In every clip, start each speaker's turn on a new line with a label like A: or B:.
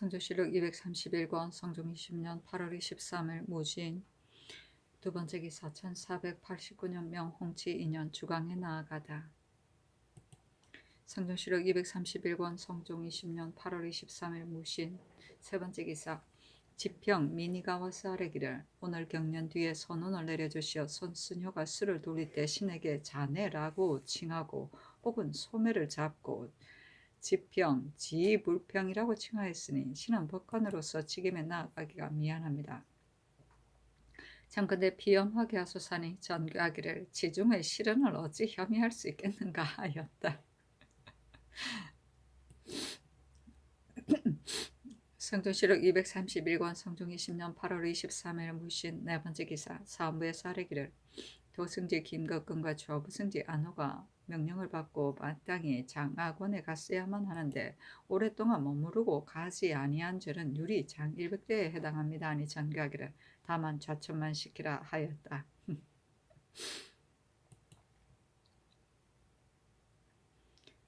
A: 성조실록 231권 성종 20년 8월 23일 무진 두 번째 기사 1489년 명홍치 2년 주강에 나아가다. 성종실록 231권 성종 20년 8월 23일 무신 세 번째 기사 지평 미니가 와서 아뢰기를 오늘 경년 뒤에 선언을 내려주시어 손수녀가 술을 돌릴 때 신에게 자네라고 칭하고 혹은 소매를 잡고 지평, 지불평이라고 칭하였으니 신은 법관으로서 직임에 나아가기가 미안합니다. 참건대 비엄하게 하소사니 전교하기를 지중의 실언을 어찌 혐의할 수 있겠는가 하였다. 성종실록 231권 성종 20년 8월 23일 무신 네 번째 기사 사헌부에서 아뢰기를 도승지 김거근과 조부승지 안호가 명령을 받고 마땅히 장악원에 갔어야만 하는데 오랫동안 머무르고 가지 아니한 죄는 유리 장 100대에 해당합니다 하니 전교하기를 다만 좌천만 시키라 하였다.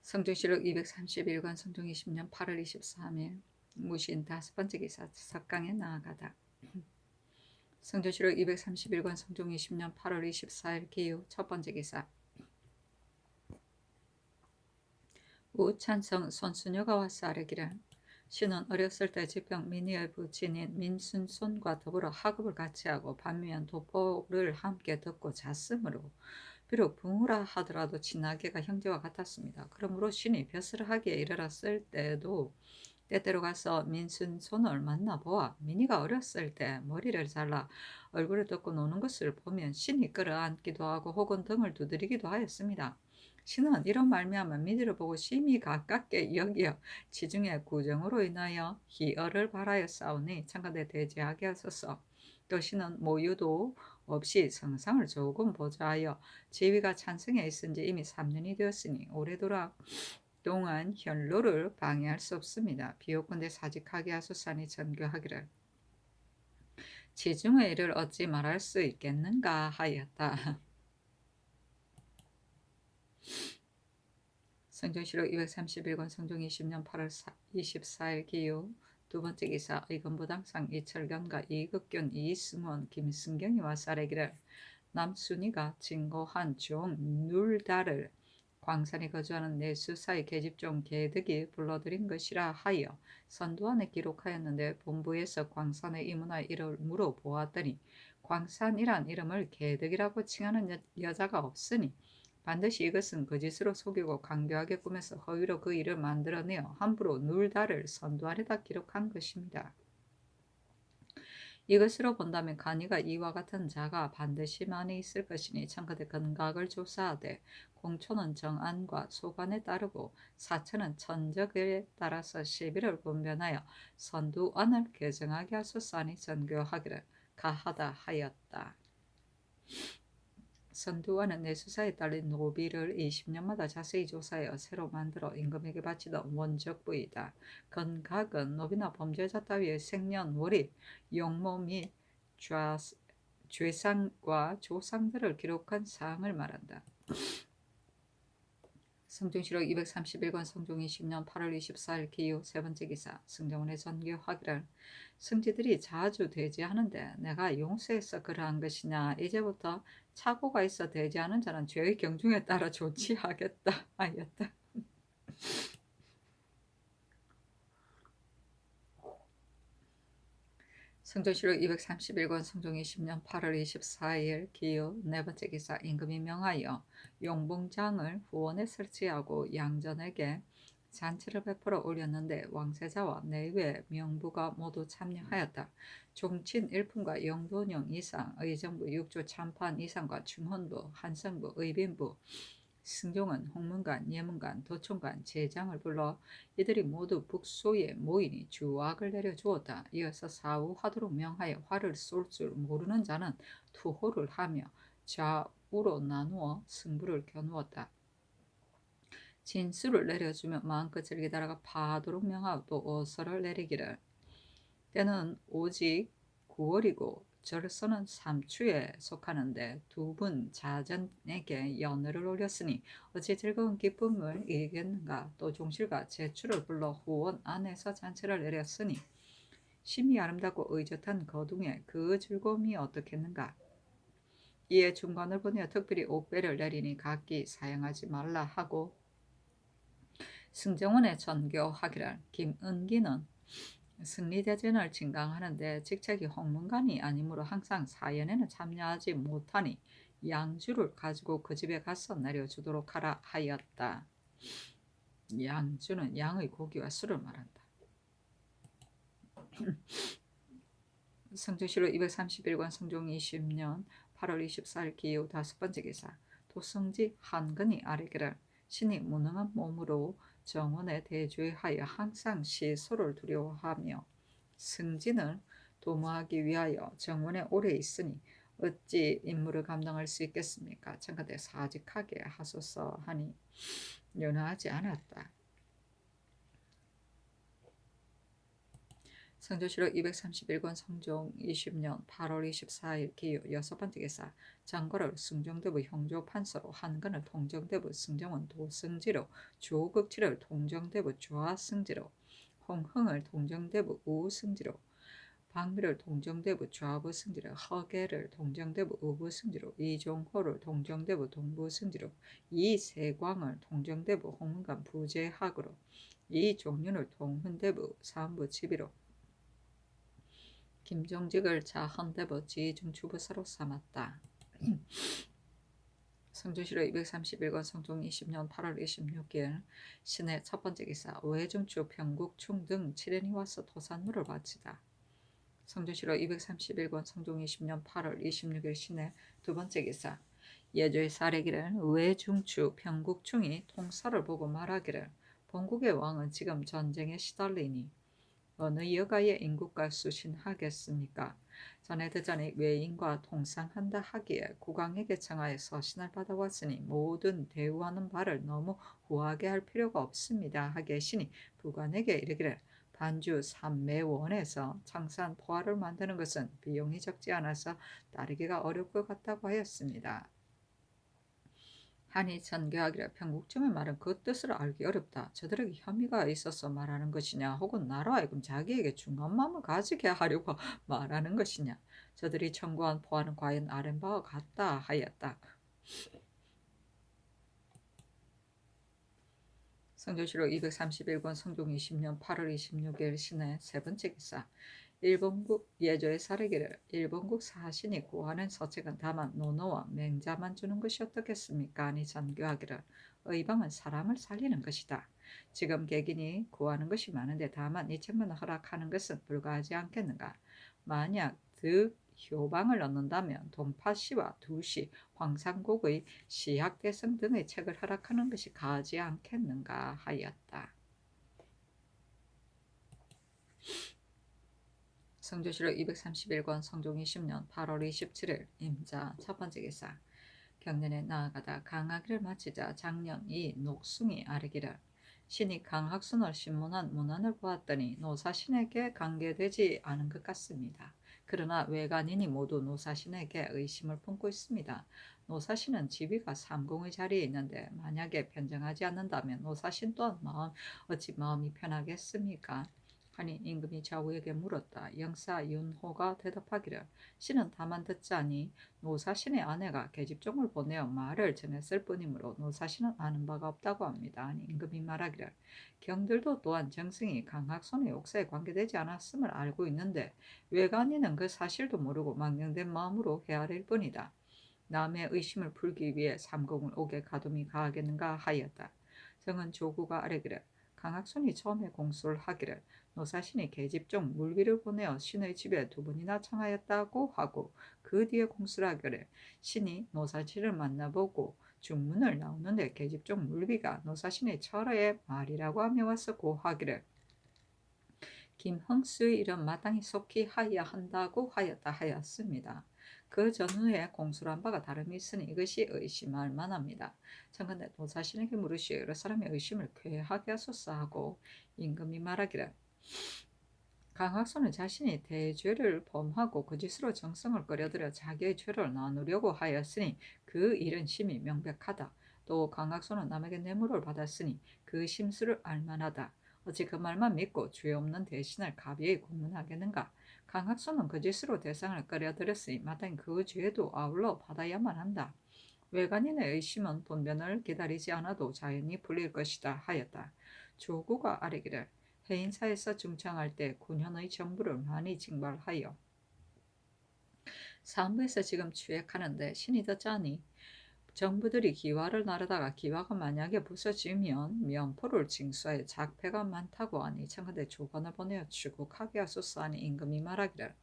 A: 성종실록 231권 성종 20년 8월 23일 무신 다섯 번째 기사 석강에 나아가다. 성종실록 231권 성종 20년 8월 24일 기후 첫 번째 기사 우찬성 손수녀가 와서 아뢰기를 신은 어렸을 때 지평 민희의 부친인 민순손과 더불어 학업을 같이 하고 반면 도포를 함께 듣고 잤으므로 비록 부모라 하더라도 친하게가 형제와 같았습니다. 그러므로 신이 벼슬을 하기에 이르렀을 때도 때때로 가서 민순손을 만나보아 민희가 어렸을 때 머리를 잘라 얼굴을 덮고 노는 것을 보면 신이 끌어안기도 하고 혹은 등을 두드리기도 하였습니다. 신은 이런 말미암아 민희를 보고 심히 가깝게 여기어 지중해 구정으로 인하여 희어를 바라여 싸우니 참가대 대지하게 하소서. 또 신은 모유도 없이 성상을 조금 보자 하여 지위가 찬성해 있은지 이미 3년이 되었으니 오래도록 동안 현로를 방해할 수 없습니다. 비옥건대 사직하게 하소서니 전교하기를 지중의 일을 어찌 말할 수 있겠는가 하였다. 성종실록 231권 성종 20년 8월 24일 기후 두 번째 기사 의건부당상 이철견과 이극균 이승원 김승경이 와서 아뢰기를 남순이가 진고한 종 눌다를 광산에 거주하는 내수사의 계집종 계득이 불러들인 것이라 하여 선두안에 기록하였는데 본부에서 광산의 이문화의 이름을 물어보았더니 광산이란 이름을 계득이라고 칭하는 여자가 없으니 반드시 이것은 거짓으로 속이고 강교하게 꾸며서 허위로 그 일을 만들어내어 함부로 눌다를 선두안에다 기록한 것입니다. 이것으로 본다면 간이가 이와 같은 자가 반드시 많이 있을 것이니 참그대 건각을 조사하되 공초는 정안과 소관에 따르고 사천은 천적에 따라서 시비를 분변하여 선두안을 개정하게 하소서 하니 전교하기를 가하다 하였다. 선두안은 내수사에 딸린 노비를 20년마다 자세히 조사하여 새로 만들어 임금에게 바치던 원적부이다. 건각은 노비나 범죄자 따위의 생년, 월일, 용모 및 죄상과 조상들을 기록한 사항을 말한다. 성종실록 231권 성종 20년 8월 24일 기후 세 번째 기사 승정원의 전교하기를 승지들이 자주 대지하는데 내가 용서해서 그러한 것이냐 이제부터 착오가 있어 대지하는 자는 죄의 경중에 따라 조치하겠다 하였다. 성종실록 231권 성종 20년 8월 24일 기후 네 번째 기사 임금이 명하여 용봉장을 후원에 설치하고 양전에게 잔치를 베풀어 올렸는데 왕세자와 내외 명부가 모두 참여하였다. 종친 일품과 영돈령 이상, 의정부 6조 참판 이상과 중헌부, 한성부, 의빈부, 승종은 홍문관, 예문관, 도총관, 제장을 불러 이들이 모두 북소에 모이니 주악을 내려주었다. 이어서 사후하도록 명하여 활을 쏠 줄 모르는 자는 투호를 하며 좌우로 나누어 승부를 겨누었다. 진수를 내려주며 마음껏 즐기다가 파하도록 명하고 또 어서를 내리기를 때는 오직 9월이고 저로서는 삼추에 속하는데 두 분 자전에게 연회를 올렸으니 어찌 즐거운 기쁨을 이기겠는가. 또 종실과 제추를 불러 후원 안에서 잔치를 내렸으니 심히 아름답고 의젓한 거둥에 그 즐거움이 어떻겠는가. 이에 중관을 보내어 특별히 옥배를 내리니 각기 사양하지 말라 하고 승정원에 전교하기를. 김은기는 승리대전을 진강하는데 직책이 홍문관이 아니므로 항상 사연에는 참여하지 못하니 양주를 가지고 그 집에 가서 내려주도록 하라 하였다. 양주는 양의 고기와 술을 말한다. 성조실로 231권 성종 20년 8월 24일 기후 5번째 기사. 도성지 한근이 아뢰기를. 신이 무능한 몸으로 정원에 대주하여 항상 시소를 두려워하며 승진을 도모하기 위하여 정원에 오래 있으니 어찌 임무를 감당할 수 있겠습니까? 청가대 사직하게 하소서 하니 연하지 않았다. 성조실록 231권 성종 20년 8월 24일 기유 6번째 기사. 장거를 승정대부 형조 판서로 한근을 통정대부 승정원 도승지로 조극치를 통정대부 좌승지로 홍흥을 통정대부 우승지로 방비를 통정대부 좌부승지로 허계를 통정대부 우부승지로 이종호를 통정대부 동부승지로 이세광을 통정대부 홍문관 부재학으로 이종윤을 통훈대부 사무부치비로 김정직을 자헌대부 지중추부사로 삼았다. 성조실로 231권 성종 20년 8월 26일 신의 첫 번째 기사. 외중추 평국충 등 7인이 와서 토산물을 바치다. 성조실로 231권 성종 20년 8월 26일 신의 두 번째 기사. 예조의 사례기를 외중추 평국충이 통사를 보고 말하기를. 본국의 왕은 지금 전쟁에 시달리니 어느 여가의 인국과 수신하겠습니까? 전에 대전이 외인과 통상한다 하기에 국왕에게 청하여 서신을 받아왔으니 모든 대우하는 바를 너무 후하게 할 필요가 없습니다 하게 신이 부관에게 이르기를. 반주 삼매원에서 창산 포화를 만드는 것은 비용이 적지 않아서 따르기가 어려울 것 같다고 하였습니다. 하니 전교하기를. 평국충의 말은 그 뜻을 알기 어렵다. 저들에게 혐의가 있어서 말하는 것이냐, 혹은 나로 하여금 자기에게 중한 마음을 가지게 하려고 말하는 것이냐. 저들이 청구한 포화는 과연 아랜 바와 같다 하였다. 성조실록 231권 성종 20년 8월 26일 신의 세 번째 기사. 일본국 예조의 사례기를. 일본국 사신이 구하는 서책은 다만 논어와 맹자만 주는 것이 어떻겠습니까? 아니 전교하기를. 의방은 사람을 살리는 것이다. 지금 객인이 구하는 것이 많은데 다만 이 책만 허락하는 것은 불가하지 않겠는가? 만약 효방을 얻는다면 동파시와 두시, 황상국의 시학대성 등의 책을 허락하는 것이 가하지 않겠는가 하였다. 성조실록 231권 성종 20년 8월 27일 임자 첫 번째 기사. 경년에 나아가다 강하기를 마치자 작년 이 녹숭이 아뢰기를. 신이 강학순을 신문한 문안을 보았더니 노사신에게 관계되지 않은 것 같습니다. 그러나 외관인이 모두 노사신에게 의심을 품고 있습니다. 노사신은 지위가 삼공의 자리에 있는데 만약에 변정하지 않는다면 노사신 또한 어찌 마음이 편하겠습니까? 하니 임금이 좌우에게 물었다. 영사 윤호가 대답하기를. 신은 다만 듣자니 노사신의 아내가 계집종을 보내어 말을 전했을 뿐이므로 노사신은 아는 바가 없다고 합니다. 아니 임금이 말하기를. 경들도 또한 정승이 강학손의 욕사에 관계되지 않았음을 알고 있는데 외관인은 그 사실도 모르고 망령된 마음으로 헤아릴 뿐이다. 남의 의심을 풀기 위해 삼공을 옥에 가둠이 가하겠는가 하였다. 정은 조구가 아뢰기를. 강학손이 처음에 공수를 하기를 노사신이 계집종 물비를 보내어 신의 집에 두 번이나 청하였다고 하고 그 뒤에 공수를 하기를. 신이 노사신을 만나보고 중문을 나오는데 계집종 물비가 노사신의 철의 말이라고 하며 와서 고하기를. 김흥수의 이름 마땅히 속히 하여야 한다고 하였다 하였습니다. 그 전후에 공수를 한 바가 다름이 있으니 이것이 의심할 만합니다. 청컨대 노사신에게 물으시어 여러 사람의 의심을 쾌하게 하소서 하고 임금이 말하기를. 강학소는 자신이 대죄를 범하고 거짓으로 정성을 끌어들여 자기의 죄를 나누려고 하였으니 그 일은 심히 명백하다. 또 강학소는 남에게 뇌물을 받았으니 그 심수를 알만하다. 어찌 그 말만 믿고 죄 없는 대신을 가비에 고문하겠는가? 강학소는 거짓으로 대상을 끌어들였으니 마땅히 그 죄도 아울러 받아야만 한다. 외간인의 의심은 돈변을 기다리지 않아도 자연히 풀릴 것이다 하였다. 조구가 아뢰기를 해인사에서 중창할 때 군현의 정부를 많이 징발하여 사무에서 지금 추액하는데 신이 듣자니 정부들이 기와를 나르다가 기와가 만약에 부서지면 면포를 징수하여 작패가 많다고 하니 청컨대 조건을 보내어 추국하게 하소서 하니 임금이 말하기를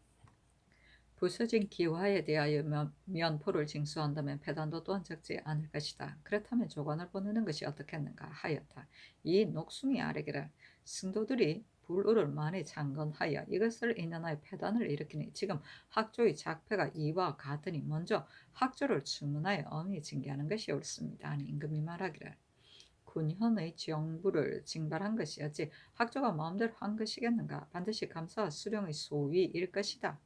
A: 부서진 기와에 대하여 면포를 징수한다면 패단도 또한 적지 않을 것이다. 그렇다면 조관을 보내는 것이 어떻겠는가 하였다. 이 녹숭이 아래기를 승도들이 불우를 많이 창건하여 이것을 인연하여 패단을 일으키니 지금 학조의 작패가 이와 같으니 먼저 학조를 주문하여 엄히 징계하는 것이 옳습니다. 하니 임금이 말하기를 군현의 정부를 징발한 것이 어찌 학조가 마음대로 한 것이겠는가? 반드시 감사와 수령의 소위일 것이다.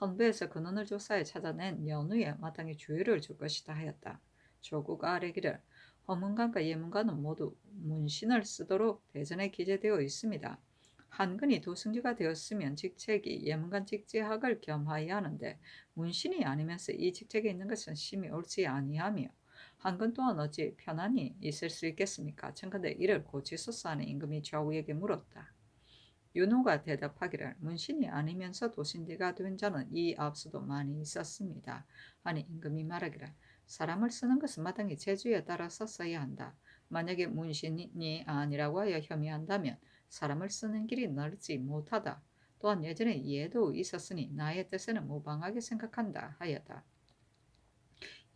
A: 헌부에서 근원을 조사해 찾아낸 연후에 마땅히 주의를 줄 것이다 하였다. 조구가 아뢰기를 헌문관과 예문관은 모두 문신을 쓰도록 대전에 기재되어 있습니다. 한근이 도승지가 되었으면 직책이 예문관 직제학을 겸하여야 하는데 문신이 아니면서 이 직책에 있는 것은 심히 옳지 아니하며 한근 또한 어찌 편안히 있을 수 있겠습니까? 청컨대 이를 고치소서 하는 임금이 좌우에게 물었다. 윤호가 대답하기를 문신이 아니면서 도신지가 된 자는 이 앞서도 많이 있었습니다. 하니 임금이 말하기를 사람을 쓰는 것은 마땅히 재주에 따라서 써야 한다. 만약에 문신이 아니라고 하여 혐의한다면 사람을 쓰는 길이 넓지 못하다. 또한 예전에 이해도 있었으니 나의 뜻에는 무방하게 생각한다 하였다.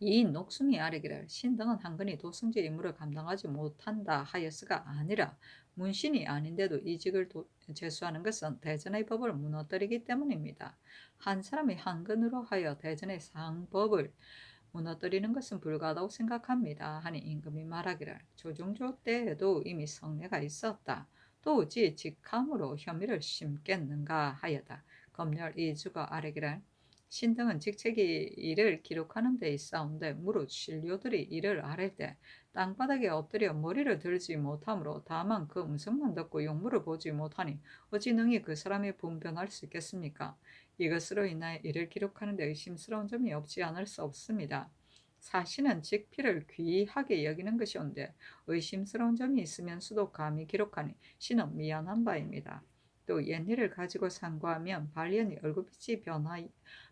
A: 이 녹숭이 아뢰기를 신등은 한근이 도승지의 임무를 감당하지 못한다 하였으가 아니라 문신이 아닌데도 이직을 제수하는 것은 대전의 법을 무너뜨리기 때문입니다. 한 사람이 한근으로 하여 대전의 상법을 무너뜨리는 것은 불가하다고 생각합니다. 하니 임금이 말하기를 조종조 때에도 이미 성례가 있었다. 또 어찌 직함으로 혐의를 심겠는가 하였다. 검열 이주가 아뢰기를 신등은 직책이 이를 기록하는 데 있사온데 무릇 신료들이 이를 아랠 때 땅바닥에 엎드려 머리를 들지 못하므로 다만 그 음성만 듣고 용물을 보지 못하니 어찌 능히 그 사람이 분변할 수 있겠습니까? 이것으로 인하여 이를 기록하는 데 의심스러운 점이 없지 않을 수 없습니다. 사신은 직피를 귀하게 여기는 것이온데 의심스러운 점이 있으면서도 감히 기록하니 신은 미안한 바입니다. 또 옛일을 가지고 상고하면 발연이 얼굴빛이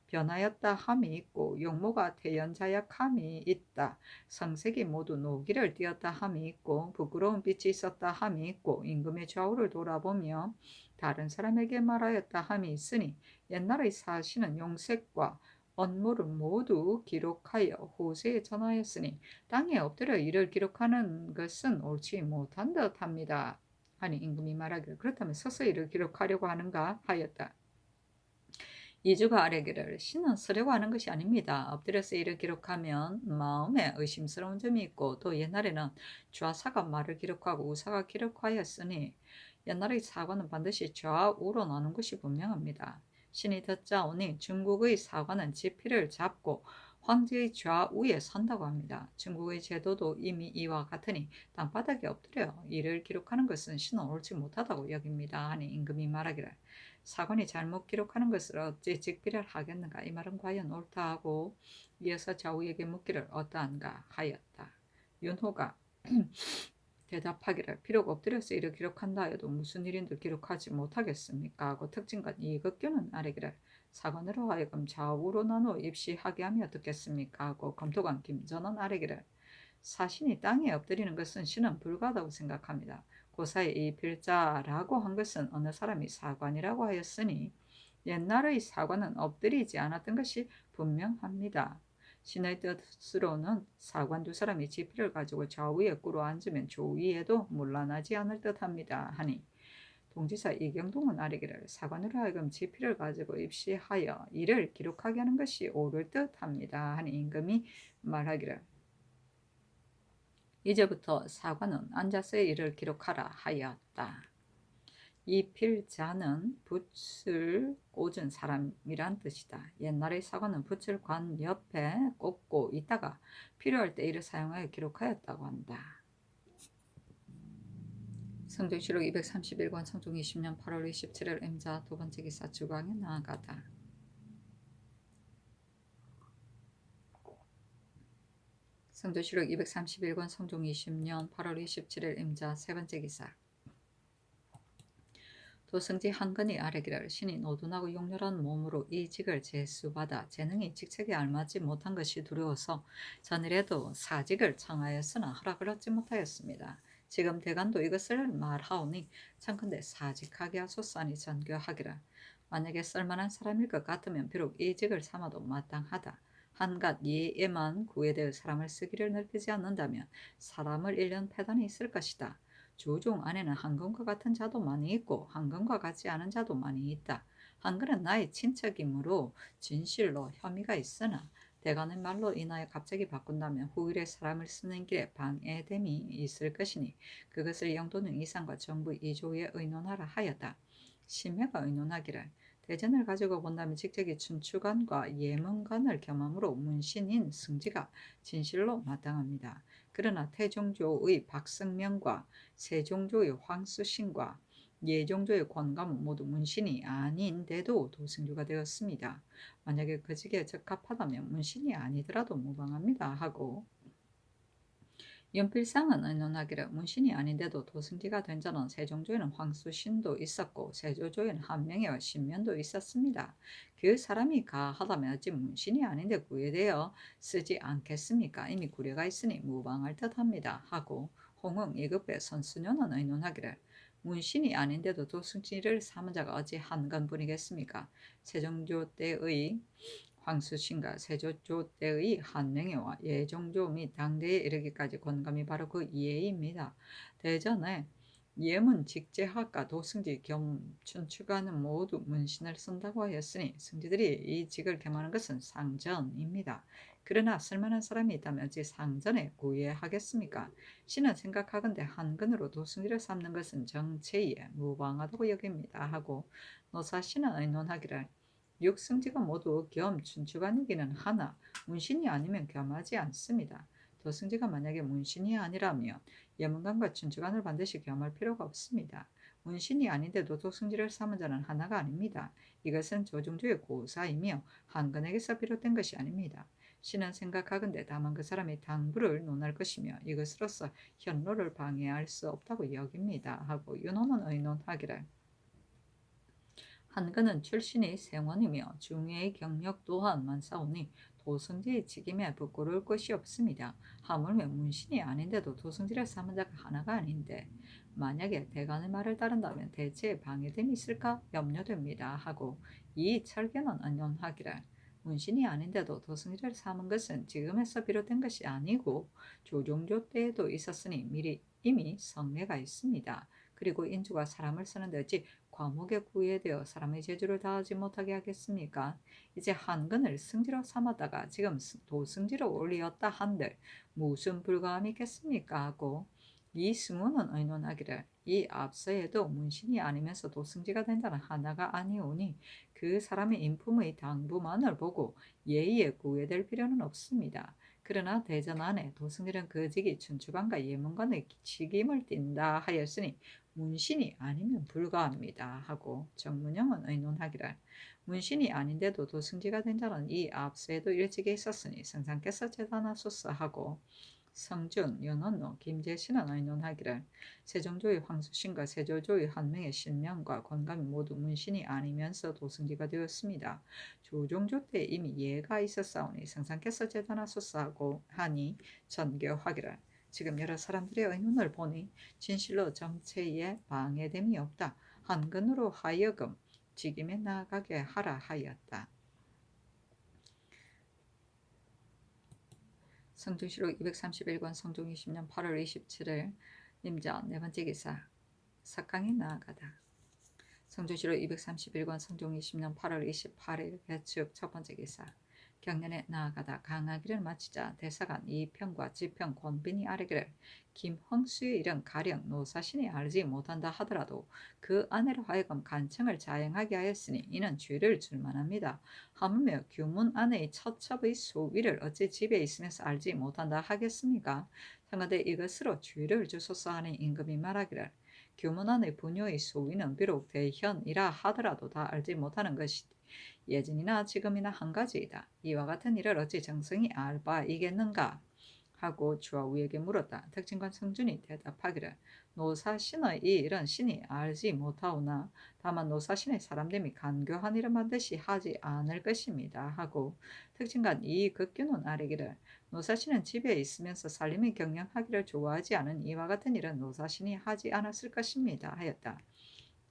A: 변하였다 함이 있고 용모가 태연자약함이 있다. 성색이 모두 노기를 띠었다 함이 있고 부끄러운 빛이 있었다 함이 있고 임금의 좌우를 돌아보며 다른 사람에게 말하였다 함이 있으니 옛날의 사신은 용색과 언모를 모두 기록하여 후세에 전하였으니 땅에 엎드려 이를 기록하는 것은 옳지 못한 듯합니다. 하니 임금이 말하기를 그렇다면 서서 이를 기록하려고 하는가 하였다. 이주가 아뢰기를 신은 쓰려고 하는 것이 아닙니다. 엎드려서 이를 기록하면 마음에 의심스러운 점이 있고 또 옛날에는 좌사가 말을 기록하고 우사가 기록하였으니 옛날의 사관은 반드시 좌우로 나눈 것이 분명합니다. 신이 듣자오니 중국의 사관은 지피를 잡고 황제의 좌우에 선다고 합니다. 중국의 제도도 이미 이와 같으니 땅바닥에 엎드려 이를 기록하는 것은 신은 옳지 못하다고 여깁니다. 하니 임금이 말하기를 사관이 잘못 기록하는 것을 어찌 직비를 하겠는가? 이 말은 과연 옳다 하고 이어서 좌우에게 묻기를 어떠한가 하였다. 윤호가 대답하기를 비록 엎드려서 이를 기록한다 해도 무슨 일인들 기록하지 못하겠습니까? 하고 특징건 이극교는 아래기를 사관으로 하여금 좌우로 나누어 입시하게 하면 어떻겠습니까? 하고 검토관 김전원 아래기를 사신이 땅에 엎드리는 것은 신은 불가하다고 생각합니다. 고사에 이 필자라고 한 것은 어느 사람이 사관이라고 하였으니 옛날의 사관은 엎드리지 않았던 것이 분명합니다. 신의 뜻으로는 사관 두 사람이 지피를 가지고 좌우에 꿇어 앉으면 조위에도 문란하지 않을 듯합니다. 하니 동지사 이경동은 아뢰기를 사관으로 하여금 지피를 가지고 입시하여 이를 기록하게 하는 것이 옳을 듯합니다. 하니 임금이 말하기를 이제부터 사관은 앉아서의 일을 기록하라 하였다. 이 필자는 붓을 꽂은 사람이란 뜻이다. 옛날의 사관은 붓을 관 옆에 꽂고 있다가 필요할 때 이를 사용하여 기록하였다고 한다. 성조실록 231권 성종 20년 8월 27일 임자 두 번째 기사 주광에 나아가다. 성조실록 231권 성종 20년 8월 27일 임자 세 번째 기사. 도승지 한건이 아뢰기를 신이 노둔하고 용렬한 몸으로 이 직을 제수받아 재능이 직책에 알맞지 못한 것이 두려워서 전일에도 사직을 청하였으나 허락을 얻지 못하였습니다. 지금 대간도 이것을 말하오니 청컨대 사직하게 하소서 하니 전교하기를 만약에 쓸만한 사람일 것 같으면 비록 이 직을 삼아도 마땅하다. 한갓 예에만 구애되어 사람을 쓰기를 넓히지 않는다면 사람을 1년 패단이 있을 것이다. 주종 안에는 한금과 같은 자도 많이 있고 한금과 같지 않은 자도 많이 있다. 한금은 나의 친척이므로 진실로 혐의가 있으나 대간의 말로 인하여 갑자기 바꾼다면 후일에 사람을 쓰는 길에 방해됨이 있을 것이니 그것을 영도는 이상과 정부 이조에 의논하라 하였다. 심해가 의논하기를 대전을 가지고 본다면 직책이 춘추관과 예문관을 겸함으로 문신인 승지가 진실로 마땅합니다. 그러나 태종조의 박승명과 세종조의 황수신과 예종조의 권감은 모두 문신이 아닌데도 도승조가 되었습니다. 만약에 그 직에 적합하다면 문신이 아니더라도 무방합니다 하고 연필상은 의논하기를 문신이 아닌데도 도승지가 된 자는 세종조에는 황수신도 있었고 세조조에는 한명회와 신면도 있었습니다. 그 사람이 가하다면 어찌 문신이 아닌데 구애되어 쓰지 않겠습니까? 이미 구례가 있으니 무방할 듯합니다 하고 홍흥 이급의 선수녀는 의논하기를 문신이 아닌데도 도승지를 삼은 자가 어찌 한건뿐이겠습니까? 세종조 때의 황수신과 세조조 때의 한명회와 예종조 및 당대에 이르기까지 권감이 바로 그 이해입니다. 대전에 예문 직제학과 도승지 겸 춘추관은 모두 문신을 쓴다고 하였으니 승지들이 이 직을 겸하는 것은 상전입니다. 그러나 쓸만한 사람이 있다면 어찌 상전에 구애하겠습니까? 신은 생각하건대 한근으로 도승지를 삼는 것은 정체에 무방하다고 여깁니다 하고 노사신은 의논하기를 육승지가 모두 겸 춘추관이기는 하나 문신이 아니면 겸하지 않습니다. 도승지가 만약에 문신이 아니라면 예문관과 춘추관을 반드시 겸할 필요가 없습니다. 문신이 아닌데도 도승지를 삼은 자는 하나가 아닙니다. 이것은 조중조의 고사이며 한근에게서 비롯된 것이 아닙니다. 신은 생각하건대 다만 그 사람이 당부를 논할 것이며 이것으로서 현로를 방해할 수 없다고 여깁니다 하고 윤호는 의논하기를 한근은 출신이 생원이며 중외의 경력 또한 많사오니 도승지의 직임에 부끄러울 것이 없습니다. 하물며 문신이 아닌데도 도승지를 삼은 자가 하나가 아닌데 만약에 대간의 말을 따른다면 대체에 방해됨이 있을까 염려됩니다 하고 이 철견은 언론하기를 문신이 아닌데도 도승지를 삼은 것은 지금에서 비롯된 것이 아니고 조종조 때에도 있었으니 미리 이미 성례가 있습니다. 그리고 인주가 사람을 쓰는데 어찌 과목에 구애되어 사람의 재주를 다하지 못하게 하겠습니까? 이제 한근을 승지로 삼았다가 지금 도승지로 올리었다 한들 무슨 불가함이 있겠습니까? 하고 이승우는 의논하기를 이 앞서에도 문신이 아니면서 도승지가 된 자는 하나가 아니오니 그 사람의 인품의 당부만을 보고 예의에 구애될 필요는 없습니다. 그러나 대전 안에 도승지는 그 직이 춘추관과 예문관의 직임을 띈다 하였으니 문신이 아니면 불가합니다 하고 정문영은 의논하기를 문신이 아닌데도 도승지가 된 자는 이 앞서에도 일찍에 있었으니 성상께서 재단하소서 하고 성준, 연원노, 김재신은 의논하기를 세종조의 황수신과 세조조의 한명의 신명과 권감이 모두 문신이 아니면서 도승지가 되었습니다. 조종조 때 이미 예가 있었사오니 성상께서 재단하소서 하고 하니 전교하기를 지금 여러 사람들의 의논을 보니 진실로 정체에 방해됨이 없다. 한근으로 하여금 직임에 나아가게 하라 하였다. 성조실록 231권 성종 20년 8월 27일 임자 네 번째 기사 석강에 나아가다. 성조실록 231권 성종 20년 8월 28일 개축 첫 번째 기사 경련에 나아가다 강하기를 마치자 대사관 이평과 지평 권빈이 아뢰기를 김황수의 일은 가령 노사신이 알지 못한다 하더라도 그 아내로 하여금 간청을 자행하게 하였으니 이는 죄를 줄 만합니다. 하물며 규문 아내의 처첩의 소위를 어찌 집에 있으면서 알지 못한다 하겠습니까? 청하되 이것으로 죄를 주소서 하는 임금이 말하기를 규문 안의 부녀의 소위는 비록 대현이라 하더라도 다 알지 못하는 것이 예전이나 지금이나 한 가지이다. 이와 같은 일을 어찌 정승이 알 바이겠는가? 하고 주하우에게 물었다. 택진관 성준이 대답하기를 노사신의 이 일은 신이 알지 못하오나 다만 노사신의 사람됨이 간교한 일은 반드시 하지 않을 것입니다. 하고 택진관 이 극규는 아뢰기를 노사신은 집에 있으면서 살림을 경영하기를 좋아하지 않은 이와 같은 일은 노사신이 하지 않았을 것입니다. 하였다.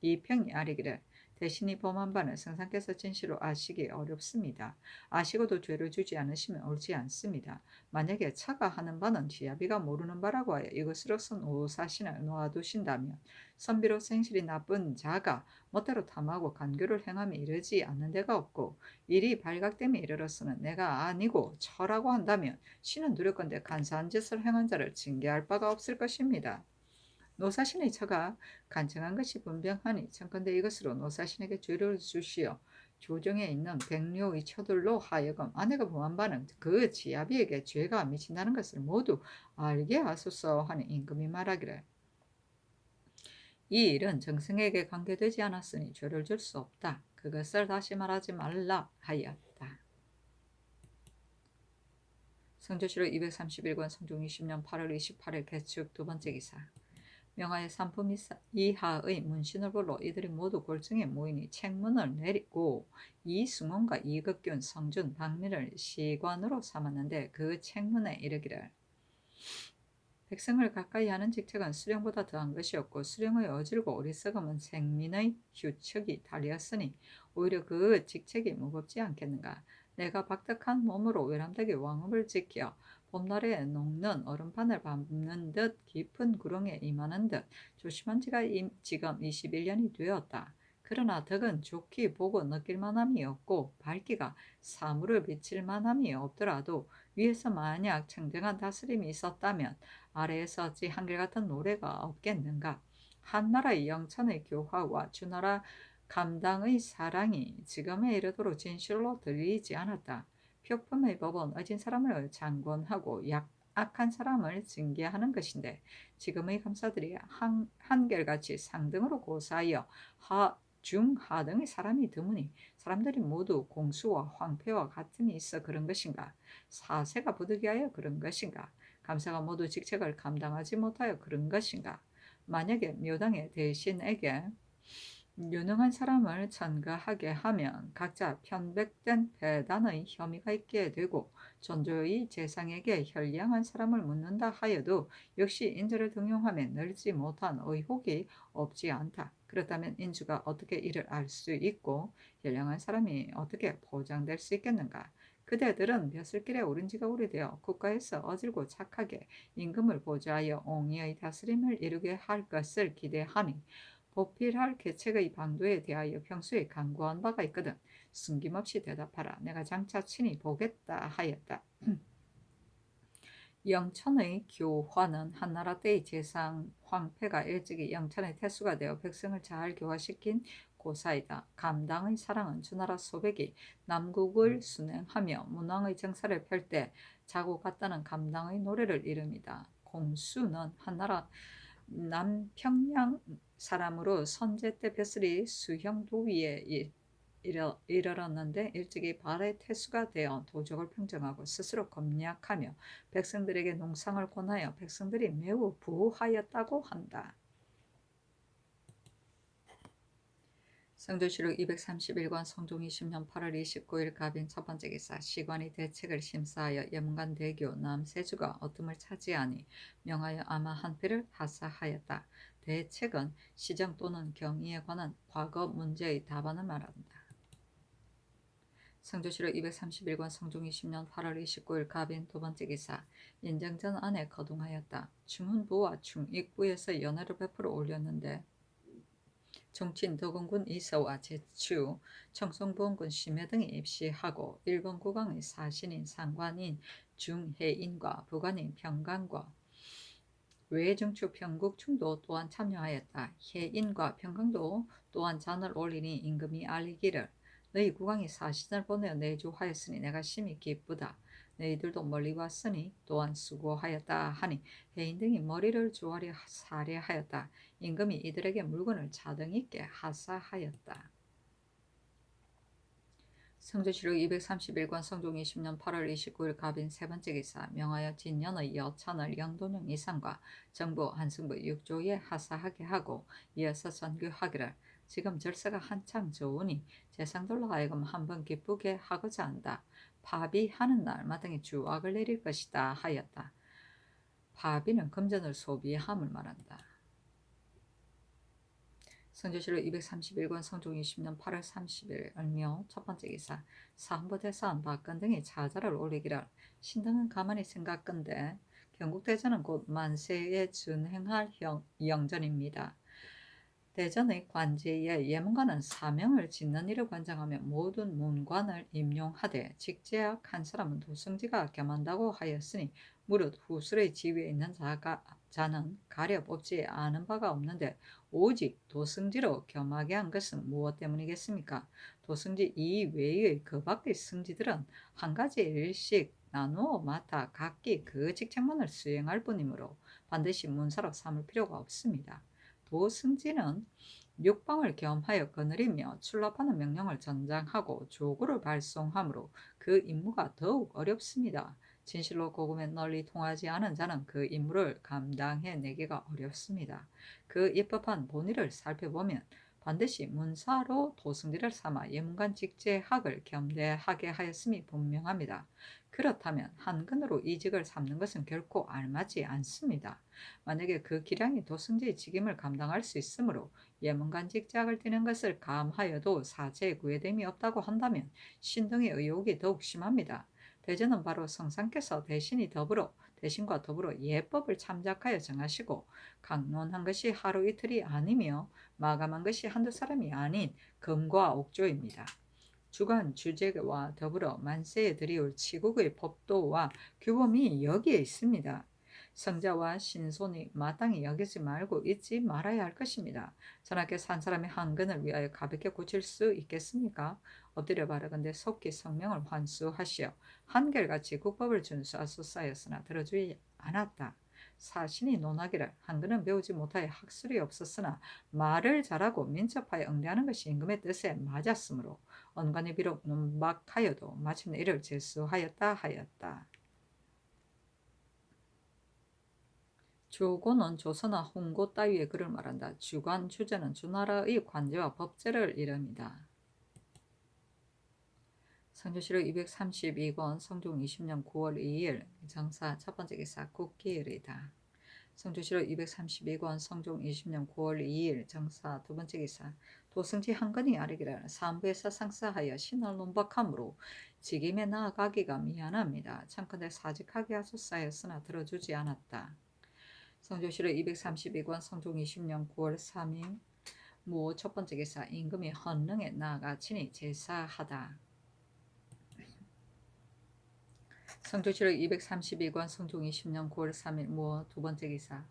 A: 이 평이 아뢰기를 대신이 범한 바는 성상께서 진실로 아시기 어렵습니다. 아시고도 죄를 주지 않으시면 옳지 않습니다. 만약에 차가 하는 바는 지아비가 모르는 바라고 하여 이것으로선 오사신을 놓아두신다면 선비로 생실이 나쁜 자가 멋대로 탐하고 간교를 행함에 이르지 않는 데가 없고 일이 발각됨에 이르러서는 내가 아니고 처라고 한다면 신은 두렵건대 간사한 짓을 행한 자를 징계할 바가 없을 것입니다. 노사신의 처가 간청한 것이 분명하니 청컨대 이것으로 노사신에게 죄를 주시어 조정에 있는 백료의 처들로 하여금 아내가 범한 바는 그 지아비에게 죄가 미친다는 것을 모두 알게 하소서 하는 임금이 말하기를 이 일은 정승에게 관계되지 않았으니 죄를 줄 수 없다. 그것을 다시 말하지 말라 하였다. 성조실록 231권 성종 20년 8월 28일 개축 두 번째 기사 명하여 산품 이하의 문신을 불러 이들이 모두 골증에 모이니 책문을 내리고 이승원과 이극균, 성준, 박민을 시관으로 삼았는데 그 책문에 이르기를 백성을 가까이 하는 직책은 수령보다 더한 것이었고 수령의 어질고 어리석음은 생민의 휴척이 달이었으니 오히려 그 직책이 무겁지 않겠는가. 내가 박덕한 몸으로 외람되게 왕업을 지켜 봄날에 녹는 얼음판을 밟는 듯 깊은 구렁에 임하는 듯 조심한 지가 지금 21년이 되었다. 그러나 덕은 좋게 보고 느낄 만함이 없고 밝기가 사물을 비칠 만함이 없더라도 위에서 만약 청정한 다스림이 있었다면 아래에서 어찌 한결같은 노래가 없겠는가. 한나라의 영천의 교화와 주나라 감당의 사랑이 지금에 이르도록 진실로 들리지 않았다. 표품의 법은 어진 사람을 장권하고 악한 사람을 징계하는 것인데 지금의 감사들이 한결같이 상등으로 고사하여 중하등의 사람이 드무니 사람들이 모두 공수와 황폐와 같음이 있어 그런 것인가? 사세가 부득이하여 그런 것인가? 감사가 모두 직책을 감당하지 못하여 그런 것인가? 만약에 묘당의 대신에게 유능한 사람을 천거하게 하면 각자 편백된 배단의 혐의가 있게 되고 전조의 재상에게 현량한 사람을 묻는다 하여도 역시 인주를 등용함에 늘지 못한 의혹이 없지 않다. 그렇다면 인주가 어떻게 이를 알 수 있고 현량한 사람이 어떻게 보장될 수 있겠는가? 그대들은 벼슬길에 오른 지가 오래되어 국가에서 어질고 착하게 임금을 보좌하여 옹의의 다스림을 이루게 할 것을 기대하니 보필할 계책의 방도에 대하여 평소에 간구한 바가 있거든 숨김없이 대답하라. 내가 장차 친히 보겠다 하였다. 영천의 교화는 한나라 때의 재상 황폐가 일찍이 영천의 태수가 되어 백성을 잘 교화시킨 고사이다. 감당의 사랑은 주나라 소백이 남국을 순행하며 문왕의 정사를 펼 때 자고 갔다는 감당의 노래를 이릅니다. 공수는 한나라 남평양 사람으로 선제 때 벼슬이 수형도위에 이르렀는데 일찍이 발의 태수가 되어 도적을 평정하고 스스로 검략하며 백성들에게 농상을 권하여 백성들이 매우 부하였다고 한다. 성조실록 231권 성종 20년 8월 29일 갑인 첫 번째 기사 시관이 대책을 심사하여 예문관 대교 남세주가 어tum을 차지하니 명하여 아마 한 표를 하사하였다. 대책은 시정 또는 경위에 관한 과거 문제의 답안을 말한다. 성조실록 231권 성종 20년 8월 29일 갑인 두 번째 기사 인정전 안에 거둥하였다. 충훈부와 충익부에서 연회를 베풀어 올렸는데 종친 덕원군 이서와 제추, 청송부원군 심해 등이 입시하고 일본 국왕의 사신인 상관인 중해인과 부관인 평강과 외중추 평국충도 또한 참여하였다. 해인과 평강도 또한 잔을 올리니 임금이 알리기를 너희 국왕이 사신을 보내어 내주하였으니 내가 심히 기쁘다. 너희들도 멀리 왔으니 또한 수고하였다 하니 해인 등이 머리를 조아려 살해하였다. 임금이 이들에게 물건을 차등 있게 하사하였다. 성조실록 231권 성종 20년 8월 29일 갑인 세 번째 기사 명하여 진년의 여찬을 영도령 이상과 정부 한승부 6조에 하사하게 하고 이어서 선교하기를 지금 절세가 한창 좋으니 재상들로 하여금 한번 기쁘게 하고자 한다. 파비하는 날 마땅히 주악을 내릴 것이다 하였다. 파비는 금전을 소비함을 말한다. 성조실록 231권 성종 20년 8월 30일 을묘 첫 번째 기사 사헌부대사원 박근 등이 자자를 올리기를 신등은 가만히 생각건대 경국대전은 곧 만세에 준행할 영전입니다. 대전의 관제에 예문관은 사명을 짓는 일을 관장하며 모든 문관을 임용하되 직제학 한 사람은 도승지가 겸한다고 하였으니 무릇 후술의 지위에 있는 자는 가려 뽑지 않은 바가 없는데 오직 도승지로 겸하게 한 것은 무엇 때문이겠습니까? 도승지 이외의 그 밖의 승지들은 한 가지 일씩 나누어 맡아 각기 그 직책만을 수행할 뿐이므로 반드시 문사로 삼을 필요가 없습니다. 도승지는 육방을 겸하여 거느리며 출납하는 명령을 전장하고 조구를 발송하므로 그 임무가 더욱 어렵습니다. 진실로 고금에 널리 통하지 않은 자는 그 임무를 감당해내기가 어렵습니다. 그 입법한 본의를 살펴보면 반드시 문사로 도승지를 삼아 예문관 직제학을 겸대하게 하였음이 분명합니다. 그렇다면 한근으로 이직을 삼는 것은 결코 알맞지 않습니다. 만약에 그 기량이 도승지의 직임을 감당할 수 있으므로 예문관 직제학을 띠는 것을 감하여도 사체에 구애됨이 없다고 한다면 신등의 의혹이 더욱 심합니다. 대전은 바로 성상께서 대신과 더불어 예법을 참작하여 정하시고 강론한 것이 하루 이틀이 아니며 마감한 것이 한두 사람이 아닌 금과 옥조입니다. 주관 주제와 더불어 만세에 들이올 치국의 법도와 규범이 여기에 있습니다. 성자와 신손이 마땅히 여기지 말고 잊지 말아야 할 것입니다. 전하께서 한 사람의 한근을 위하여 가볍게 고칠 수 있겠습니까? 엎드려 바라건대 속히 성명을 환수하시어 한결같이 국법을 준수하소서하였으나 들어주지 않았다. 사신이 논하기를 한근은 배우지 못하여 학술이 없었으나 말을 잘하고 민첩하여 응대하는 것이 임금의 뜻에 맞았으므로 언관이 비록 논박하여도 마침내 이를 제수하였다 하였다. 조고는 조서나 홍고 따위의 글을 말한다. 주관, 주제는 주나라의 관제와 법제를 이릅니다. 성조실록 232권 성종 20년 9월 2일 정사 첫 번째 기사 국기일이다. 성조실록 232권 성종 20년 9월 2일 정사 두 번째 기사 도승지 한건이 아뢰기를 사헌부에서 상사하여 신을 논박함으로 직임에 나아가기가 미안합니다. 참컨대 사직하게 하소서하였으나 들어주지 않았다. 성조실록 232권 성종 20년 9월 3일 무 첫 번째 기사 임금이 헌릉에 나아가 친히 제사하다. 성조실록 232권 성종 20년 9월 3일 무 두 번째 기사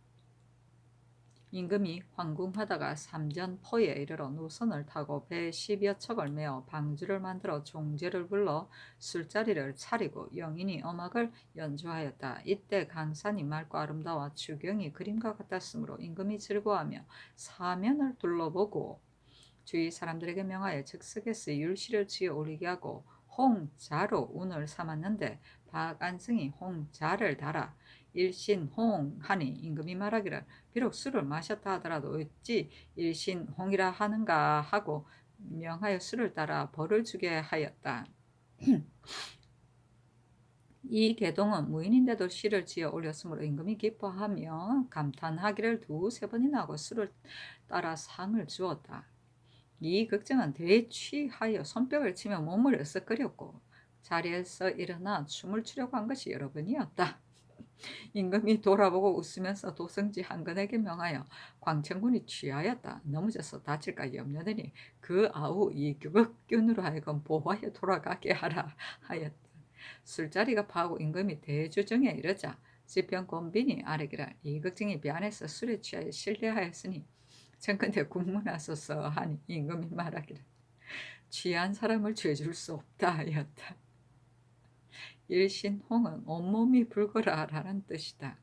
A: 임금이 황궁하다가 삼전포에 이르러 노선을 타고 배 10여 척을 메어 방주를 만들어 종제를 불러 술자리를 차리고 영인이 음악을 연주하였다. 이때 강산이 맑고 아름다워 추경이 그림과 같았으므로 임금이 즐거워하며 사면을 둘러보고 주위 사람들에게 명하여 즉석에서 율시를 지어 올리게 하고 홍자로 운을 삼았는데 박안승이 홍자를 달아 일신홍하니 임금이 말하기를 비록 술을 마셨다 하더라도 어찌 일신홍이라 하는가 하고 명하여 술을 따라 벌을 주게 하였다. 이 개동은 무인인데도 시를 지어 올렸으므로 임금이 기뻐하며 감탄하기를 두세 번이나 하고 술을 따라 상을 주었다. 이 극정은 대취하여 손뼉을 치며 몸을 으쓱거렸고 자리에서 일어나 춤을 추려고 한 것이 여러 번이었다. 임금이 돌아보고 웃으면서 도승지 한근에게 명하여 광천군이 취하였다. 넘어져서 다칠까 염려되니 그 아우 이규격균으로 하여금 보화에 돌아가게 하라 하였다. 술자리가 파고 임금이 대주정에 이르자 지평 권빈이 아뢰기를 이극증이 미안해서 술에 취하여 실례하였으니 청컨대 국문하소서 하니 임금이 말하기를 취한 사람을 죄줄 수 없다 하였다. 일신홍은 온몸이 붉어라 라는 뜻이다.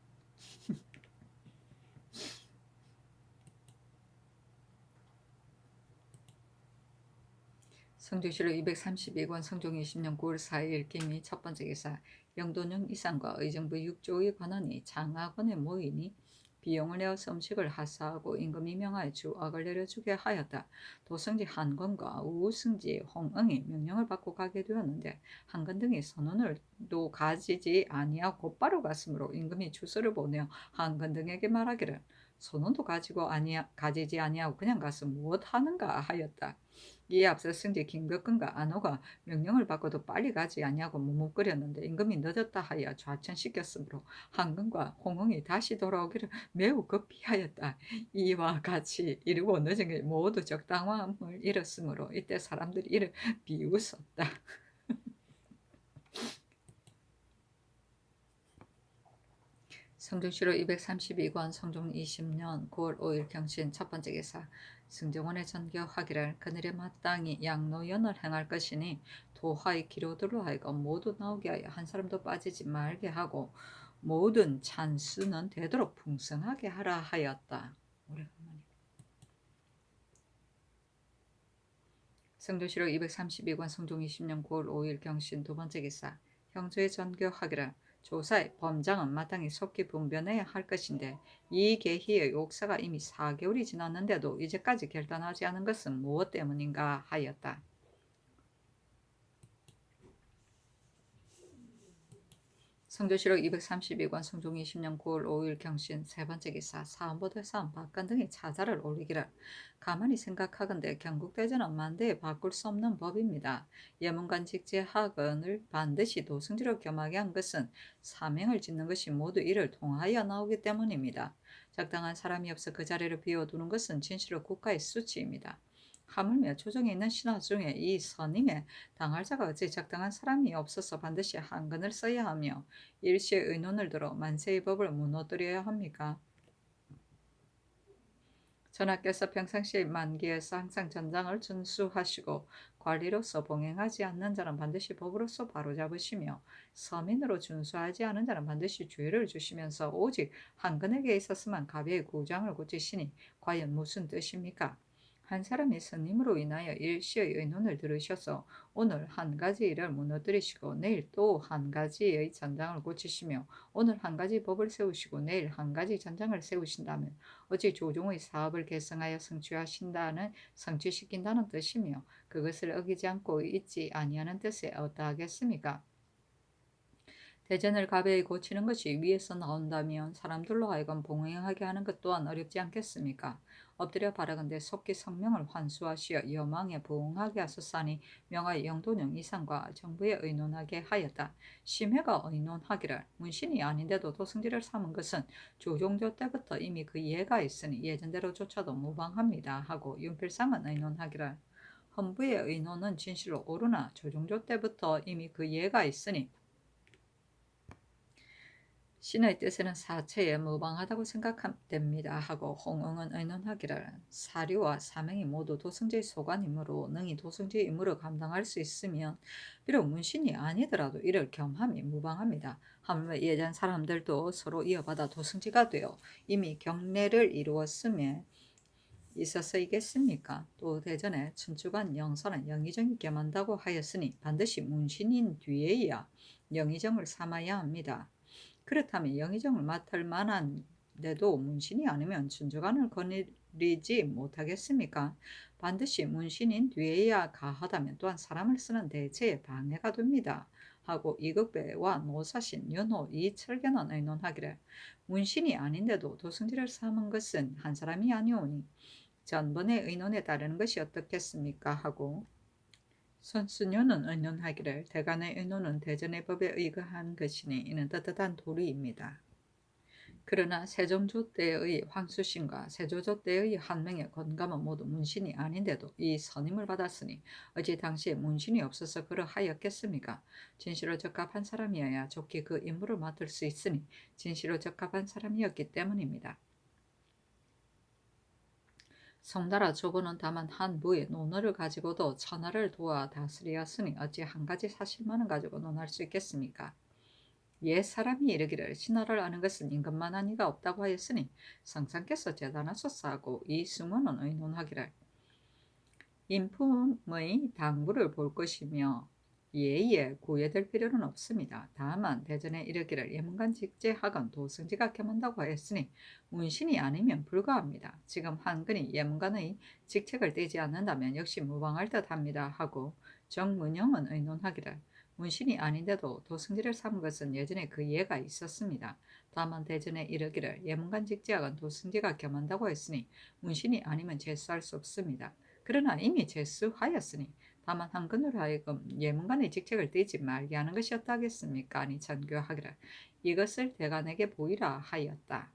A: 성조실록 232권 성종 20년 9월 4일 김이 첫 번째 기사 영도령 이상과 의정부 6조의 관원이 장학원에 모이니 비용을 내어서 음식을 하사하고 임금이 명하여 주악을 내려주게 하였다. 도승지 한건과 우승지 홍응이 명령을 받고 가게 되었는데 한건 등이 선언을도 가지지 아니하고 곧바로 갔으므로 임금이 주서를 보내어 한건 등에게 말하기를 선언도 가지지 아니하고 그냥 가서 무엇하는가 하였다. 이에 앞서 승지 김덕근과 안호가 명령을 받고도 빨리 가지 아니하고 머뭇거렸는데 임금이 늦었다 하여 좌천시켰으므로 한근과 홍응이 다시 돌아오기를 매우 급히 하였다. 이와 같이 이르고 늦은 게 모두 적당함을 잃었으므로 이때 사람들이 이를 비웃었다. 성종실록 232권 성종 20년 9월 5일 경신 첫 번째 기사 승정원의 전교하기를 그늘에 마땅히 양로연을 행할 것이니 도하의 기로들로 하여금 모두 나오게 하여 한 사람도 빠지지 말게 하고 모든 찬수는 되도록 풍성하게 하라 하였다. 성종실록 232권 성종 20년 9월 5일 경신 두 번째 기사 형조의 전교하기를 조사의 범장은 마땅히 속히 분변해야 할 것인데 이 계희의 옥사가 이미 4개월이 지났는데도 이제까지 결단하지 않은 것은 무엇 때문인가 하였다. 성조실록 232권 성종 20년 9월 5일 경신 세 번째 기사 사헌부대사원 박관 등이 차자를 올리기를 가만히 생각하건대 경국대전은 만대에 바꿀 수 없는 법입니다. 예문관 직제 하건을 반드시 도승지로 겸하게 한 것은 사명을 짓는 것이 모두 이를 통하여 나오기 때문입니다. 적당한 사람이 없어 그 자리를 비워두는 것은 진실로 국가의 수치입니다. 하물며 조정에 있는 신하 중에 이 선임에 당할 자가 어찌 적당한 사람이 없어서 반드시 한건을 써야 하며 일시의 의논을 들어 만세의 법을 무너뜨려야 합니까? 전하께서 평상시 만기에서 항상 전장을 준수하시고 관리로서 봉행하지 않는 자는 반드시 법으로서 바로잡으시며 서민으로 준수하지 않은 자는 반드시 죄를 주시면서 오직 한건에게 있어서만 가벼이 구장을 고치시니 과연 무슨 뜻입니까? 한 사람이 스님으로 인하여 일시의 의논을 들으셔서 오늘 한 가지 일을 무너뜨리시고 내일 또 한 가지의 전장을 고치시며 오늘 한 가지 법을 세우시고 내일 한 가지 전장을 세우신다면 어찌 조종의 사업을 개성하여 성취시킨다는 뜻이며 그것을 어기지 않고 있지 아니하는 뜻에 어떠하겠습니까? 대전을 가벼이 고치는 것이 위에서 나온다면 사람들로 하여금 봉행하게 하는 것 또한 어렵지 않겠습니까? 엎드려 바라건대 속기 성명을 환수하시어 여망에 부응하게 하소서니 명하여 영도령 이상과 정부에 의논하게 하였다. 심해가 의논하기를 문신이 아닌데도 도승지를 삼은 것은 조종조 때부터 이미 그 예가 있으니 예전대로조차도 무방합니다 하고 윤필상은 의논하기를 헌부의 의논은 진실로 옳으나 조종조 때부터 이미 그 예가 있으니 신의 뜻에는 사체에 무방하다고 생각됩니다 하고 홍응은 의논하기를 사류와 사명이 모두 도승지의 소관이므로 능히 도승지의 임무를 감당할 수 있으면 비록 문신이 아니더라도 이를 겸함이 무방합니다. 하물며 예전 사람들도 서로 이어받아 도승지가 되어 이미 경례를 이루었음에 있어서이겠습니까? 또 대전에 춘추관 영서는 영의정이 겸한다고 하였으니 반드시 문신인 뒤에야 영의정을 삼아야 합니다. 그렇다면 영의정을 맡을 만한데도 문신이 아니면 춘추관을 거느리지 못하겠습니까? 반드시 문신인 뒤에야 가하다면 또한 사람을 쓰는 대체에 방해가 됩니다. 하고 이극배와 노사신, 윤호, 이철견은 의논하기를 문신이 아닌데도 도승지를 삼은 것은 한 사람이 아니오니 전번의 의논에 따르는 것이 어떻겠습니까? 하고 선순효는 의논하기를 대간의 의논은 대전의 법에 의거한 것이니 이는 떳떳한 도리입니다. 그러나 세종조 때의 황수신과 세조조 때의 한 명의 권감은 모두 문신이 아닌데도 이 선임을 받았으니 어찌 당시에 문신이 없어서 그러하였겠습니까? 진시로 적합한 사람이어야 좋게 그 임무를 맡을 수 있으니 진시로 적합한 사람이었기 때문입니다. 송나라 조부는 다만 한 부의 논어를 가지고도 천하를 도와 다스리었으니 어찌 한 가지 사실만을 가지고 논할 수 있겠습니까? 옛 사람이 이르기를 신하를 아는 것은 임금만한 이가 없다고 하였으니 성상께서 재단하소서 하고 이 승원은 의논하기를 인품의 당부를 볼 것이며 예의에 구애될 필요는 없습니다. 다만 대전에 이르기를 예문관 직제하건 도승지가 겸한다고 하였으니 문신이 아니면 불가합니다. 지금 한근이 예문관의 직책을 떼지 않는다면 역시 무방할 듯합니다 하고 정문영은 의논하기를 문신이 아닌데도 도승지를 삼은 것은 예전에 그 예가 있었습니다. 다만 대전에 이르기를 예문관 직제하건 도승지가 겸한다고 했으니 문신이 아니면 제수할 수 없습니다. 그러나 이미 제수하였으니 다만 한근으로 하여금 예문관의 직책을 떼지 말게 하는 것이었다 하겠습니까? 아니 전교하기를 이것을 대간에게 보이라 하였다.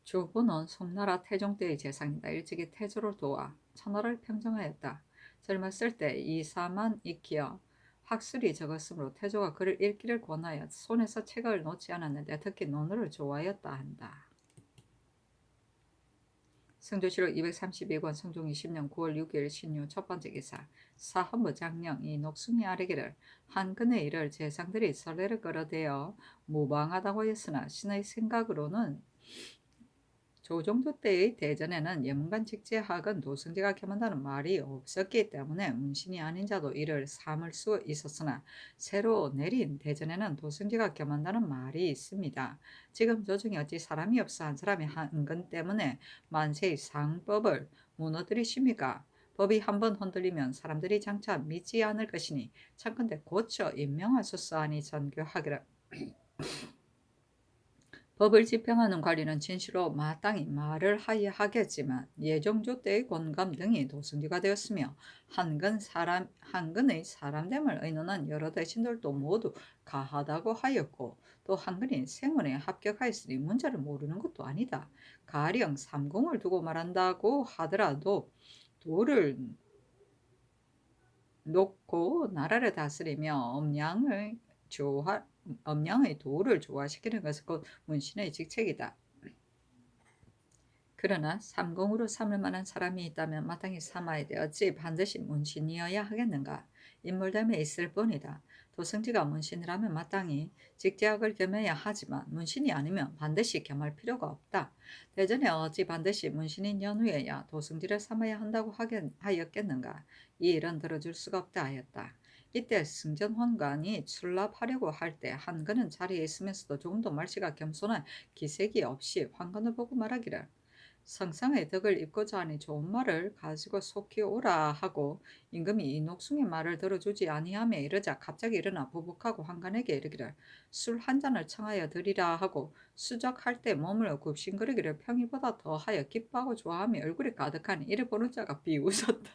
A: 조부는 송나라 태종 때의 재상이다. 일찍이 태조를 도와 천하를 평정하였다. 젊었을 때 이사만 익히어 학술이 적었으므로 태조가 그를 읽기를 권하여 손에서 책을 놓지 않았는데 특히 논어를 좋아하였다 한다. 성조실록 232권 성종 20년 9월 6일 신유 첫 번째 기사 사헌부 장령이 녹숭이 아래기를 한근의 일을 재상들이 설레를 끌어대어 무방하다고 하였으나 신의 생각으로는 조정조 때의 대전에는 예문관 직제학은 도승지가 겸한다는 말이 없었기 때문에 문신이 아닌 자도 이를 삼을 수 있었으나 새로 내린 대전에는 도승지가 겸한다는 말이 있습니다. 지금 조정이 어찌 사람이 없어 한 사람이 한근 때문에 만세의 상법을 무너뜨리십니까? 법이 한번 흔들리면 사람들이 장차 믿지 않을 것이니 참건대 고쳐 임명하소서 하니 전교하기를 법을 집행하는 관리는 진시로 마땅히 말을 하야 하겠지만 예정조 때의 권감 등이 도승지가 되었으며 한근의 사람됨을 의논한 여러 대신들도 모두 가하다고 하였고 또 한근이 생원에 합격하였으니 문제를 모르는 것도 아니다. 가령 삼공을 두고 말한다고 하더라도 도를 놓고 나라를 다스리며 엄양의 도를 조화시키는 것은 곧 문신의 직책이다. 그러나 삼공으로 삼을 만한 사람이 있다면 마땅히 삼아야 돼. 어찌 반드시 문신이어야 하겠는가? 인물됨에 있을 뿐이다. 도승지가 문신이라면 마땅히 직제학을 겸해야 하지만 문신이 아니면 반드시 겸할 필요가 없다. 대전에 어찌 반드시 문신인 연후에야 도승지를 삼아야 한다고 하였겠는가? 이 일은 들어줄 수가 없다 하였다. 이때 승전원관이 출납하려고 할 때 한근은 자리에 있으면서도 조금도 말씨가 겸손한 기색이 없이 황건을 보고 말하기를 상상의 덕을 입고자 하니 좋은 말을 가지고 속히 오라 하고 임금이 이 녹숭의 말을 들어주지 아니하며 이르자 갑자기 일어나 부복하고 환관에게 이르기를 술 한 잔을 청하여 드리라 하고 수적할 때 몸을 굽신거리기를 평이보다 더하여 기뻐하고 좋아하며 얼굴이 가득하니 이를 보는 자가 비웃었다.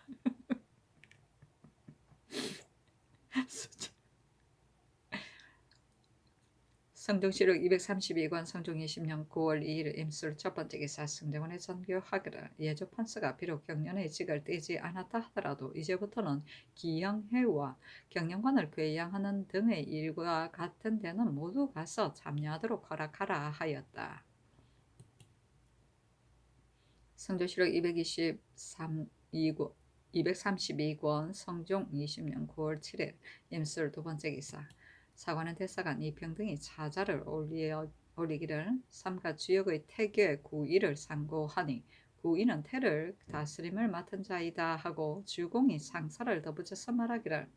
A: 성종실록 232권 성종 20년 9월 2일 임술 첫 번째 기사 승정원의 전교하기를 예조 판서가 비록 경련의 직을 떼지 않았다 하더라도 이제부터는 기영회와 경영관을 괴양하는 등의 일과 같은 데는 모두 가서 참여하도록 허락하라 하였다. 성조실록 232권 성종 20년 9월 7일 임술 두 번째 기사 사관은 대사관 이평등이 차자를 올리기를 삼가 주역의 태교의 구이를 상고하니 구이는 태를 다스림을 맡은 자이다 하고 주공이 상사를 덧붙여서 말하기를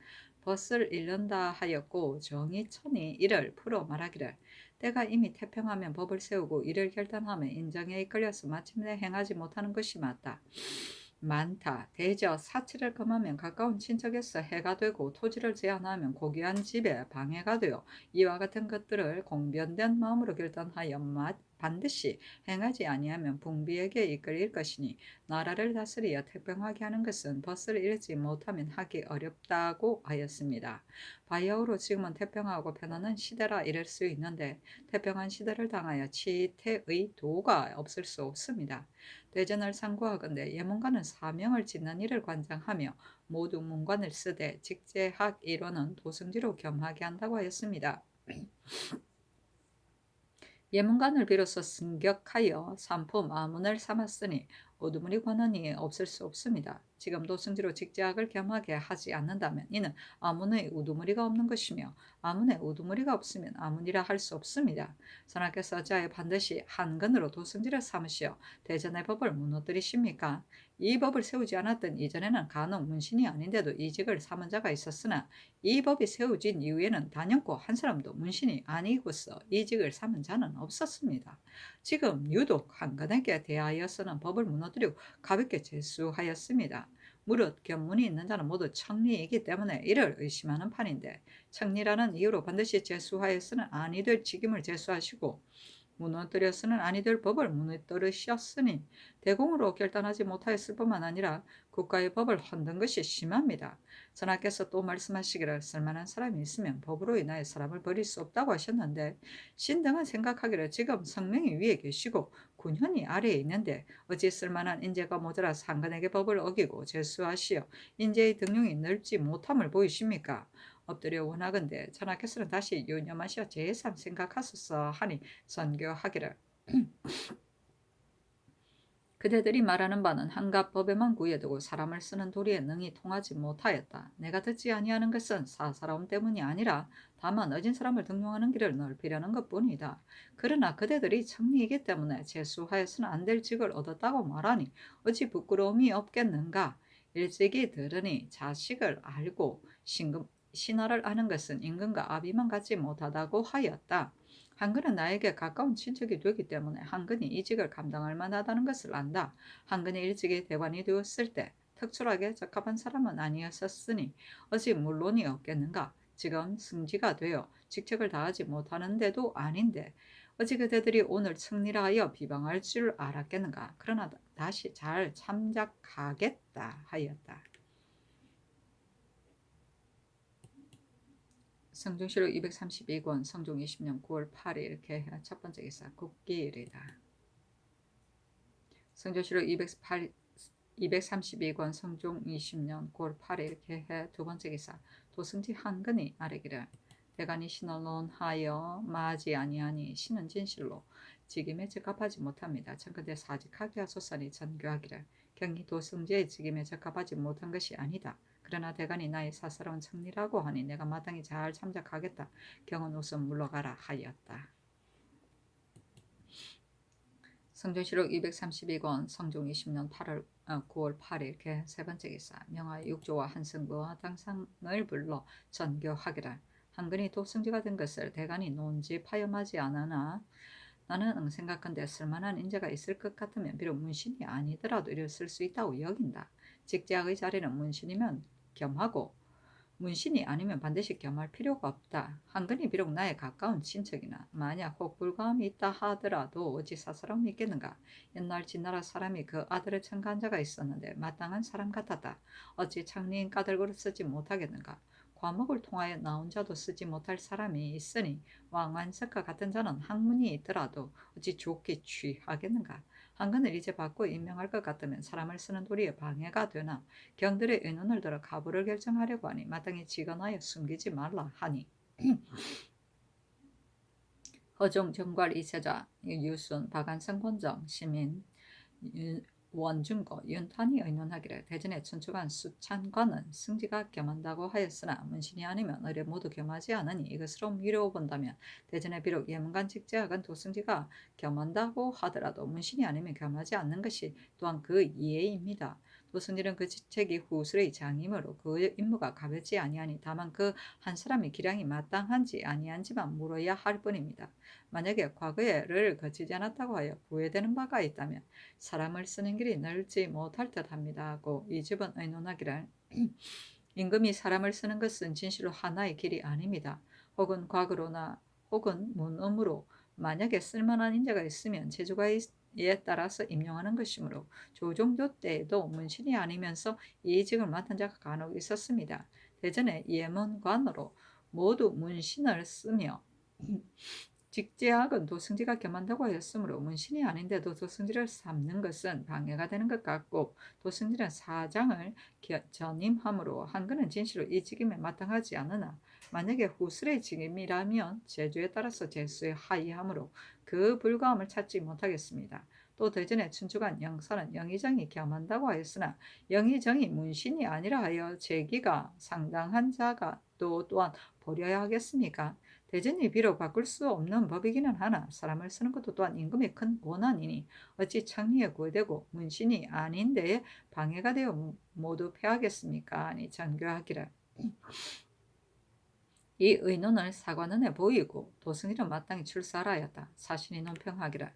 A: 벗을 잃는다 하였고 정의천이 이를 풀어 말하기를 때가 이미 태평하면 법을 세우고 이를 결단하면 인정에 이끌려서 마침내 행하지 못하는 것이 많다. 대저 사치를 금하면 가까운 친척에서 해가 되고 토지를 제한하면 고귀한 집에 방해가 되어 이와 같은 것들을 공변된 마음으로 결단하여 반드시 행하지 아니하면 분비에게 이끌릴 것이니 나라를 다스리어 태평하게 하는 것은 벗을 잃지 못하면 하기 어렵다고 하였습니다. 바야흐로 지금은 태평하고 편안한 시대라 이럴 수 있는데 태평한 시대를 당하여 치태의 도가 없을 수 없습니다. 대전을 상고하건대 예문가는 사명을 짓는 일을 관장하며 모두 문관을 쓰되 직제학 이론은 도승지로 겸하게 한다고 하였습니다. 예문관을 비로소 승격하여 삼포 마문을 삼았으니 우두머리 관원이 없을 수 없습니다. 지금도 승지로 직제학을 겸하게 하지 않는다면 이는 아문의 우두머리가 없는 것이며 아문의 우두머리가 없으면 아문이라 할 수 없습니다. 선하께서 자에 반드시 한근으로 도승지를 삼으시어 대전의 법을 무너뜨리십니까? 이 법을 세우지 않았던 이전에는 간혹 문신이 아닌데도 이직을 삼은 자가 있었으나 이 법이 세워진 이후에는 단연코 한 사람도 문신이 아니고서 이직을 삼은 자는 없었습니다. 지금 유독 한간에게 대하여서는 법을 무너뜨리고 가볍게 제수하였습니다. 무릇 견문이 있는 자는 모두 청리이기 때문에 이를 의심하는 판인데 청리라는 이유로 반드시 제수하여서는 아니 될 직임을 제수하시고 무너뜨려서는 아니 될 법을 무너뜨리셨으니 대공으로 결단하지 못하였을 뿐만 아니라 국가의 법을 흔든 것이 심합니다. 선하께서 또 말씀하시기를 쓸만한 사람이 있으면 법으로 인하여 사람을 버릴 수 없다고 하셨는데 신등은 생각하기를 지금 성명이 위에 계시고 군현이 아래에 있는데 어찌 쓸만한 인재가 모자라 상관에게 법을 어기고 제수하시어 인재의 등용이 넓지 못함을 보이십니까? 엎드려 원하건대 전하께서는 다시 유념하시어 재삼 생각하소서 하니 선교하기를 그대들이 말하는 바는 한갓 법에만 구애두고 사람을 쓰는 도리에 능히 통하지 못하였다. 내가 듣지 아니하는 것은 사사로움 때문이 아니라 다만 어진 사람을 등용하는 길을 넓히려는 것뿐이다. 그러나 그대들이 청리이기 때문에 제수하여서는 안 될 직을 얻었다고 말하니 어찌 부끄러움이 없겠는가? 일찍이 들으니 자식을 알고 신하를 아는 것은 임금과 아비만 같지 못하다고 하였다. 한근은 나에게 가까운 친척이 되기 때문에 한근이 이직을 감당할 만하다는 것을 안다. 한근이 일찍이 대관이 되었을 때 특출하게 적합한 사람은 아니었었으니 어찌 물론이 없겠는가. 지금 승지가 되어 직책을 다하지 못하는데도 아닌데 어찌 그대들이 오늘 승리라 하여 비방할 줄 알았겠는가. 그러나 다시 잘 참작하겠다 하였다. 성종시록 232권 성종 20년 9월 8일 이렇게 첫 번째 기사 국기일이다. 성종시록 232권 성종 20년 9월 8일 이렇게 두 번째 기사 도승지 한근이 아뢰기를 대간이 신을 논하여 마하지 아니하니 신은 진실로 직임에 적합하지 못합니다. 청컨대 사직하게 하소서니 전교하기를 경히 도승지의 직임에 적합하지 못한 것이 아니다. 그러나 대간이 나의 사사로운 청리라고 하니 내가 마땅히 잘 참작하겠다. 경은 우선 물러가라 하였다. 성종시록 232권 성종 20년 9월 8일 이렇게 세 번째 기사 명하여 육조와 한승부와 당상을 불러 전교하기를 한근이 도승지가 된 것을 대간이 논지파염하지 않으나 나는 생각한데 쓸만한 인재가 있을 것 같으면 비록 문신이 아니더라도 이를 쓸 수 있다고 여긴다. 직제학의 자리는 문신이면 겸하고 문신이 아니면 반드시 겸할 필요가 없다. 한근이 비록 나의 가까운 친척이나 만약 혹 불감이 있다 하더라도 어찌 사사로움이 있겠는가. 옛날 진나라 사람이 그 아들을 청가한 자가 있었는데 마땅한 사람 같았다. 어찌 창리인 까닭으로 쓰지 못하겠는가. 과목을 통하여 나온 자도 쓰지 못할 사람이 있으니 왕완석과 같은 자는 학문이 있더라도 어찌 좋게 취하겠는가. 한근을 이제 받고 임명할 것 같으면 사람을 쓰는 도리에 방해가 되나 경들의 의논을 들어 가부를 결정하려고 하니 마땅히 직언하여 숨기지 말라 하니 허종 정괄 이세자 유순 박안성 권정 시민 원중고 윤탄이 의논하기를 대전의 춘추관 수찬관은 승지가 겸한다고 하였으나 문신이 아니면 의뢰 모두 겸하지 않으니 이것으로 미뤄본다면 대전에 비록 예문관 직제학은 도승지가 겸한다고 하더라도 문신이 아니면 겸하지 않는 것이 또한 그 이해입니다. 도승지는 그 직책이 후술의 장이므로 그 임무가 가볍지 아니하니 다만 그 한 사람이 기량이 마땅한지 아니한지만 물어야 할 뿐입니다. 만약에 과거에를 거치지 않았다고 하여 후회되는 바가 있다면 사람을 쓰는 길이 넓지 못할 듯합니다 하고 이 집은 의논하기를 임금이 사람을 쓰는 것은 진실로 하나의 길이 아닙니다. 혹은 과거로나 혹은 문음으로 만약에 쓸만한 인재가 있으면 제주가에 따라서 임용하는 것이므로 조종조 때에도 문신이 아니면서 이 직을 맡은 자가 간혹 있었습니다. 대전의 예문관으로 모두 문신을 쓰며 직제학은 도승지가 겸한다고 하였으므로 문신이 아닌데도 도승지를 삼는 것은 방해가 되는 것 같고 도승지는 사장을 전임함으로 한글은 진실로 이 직임에 마땅하지 않으나 만약에 후술의 직임이라면 제주에 따라서 제수에 하이함으로 그 불가함을 찾지 못하겠습니다. 또 대전의 춘추관 영사는 영의정이 겸한다고 하였으나 영의정이 문신이 아니라 하여 제기가 상당한 자가 또한 버려야 하겠습니까? 대전이 비록 바꿀 수 없는 법이기는 하나 사람을 쓰는 것도 또한 임금의 큰 고난이니 어찌 창리에 구애되고 문신이 아닌 데에 방해가 되어 모두 패하겠습니까? 아니 장교하기를. 이 의논을 사관원에 보이고 도승이는 마땅히 출사하였다. 사신이 논평하기를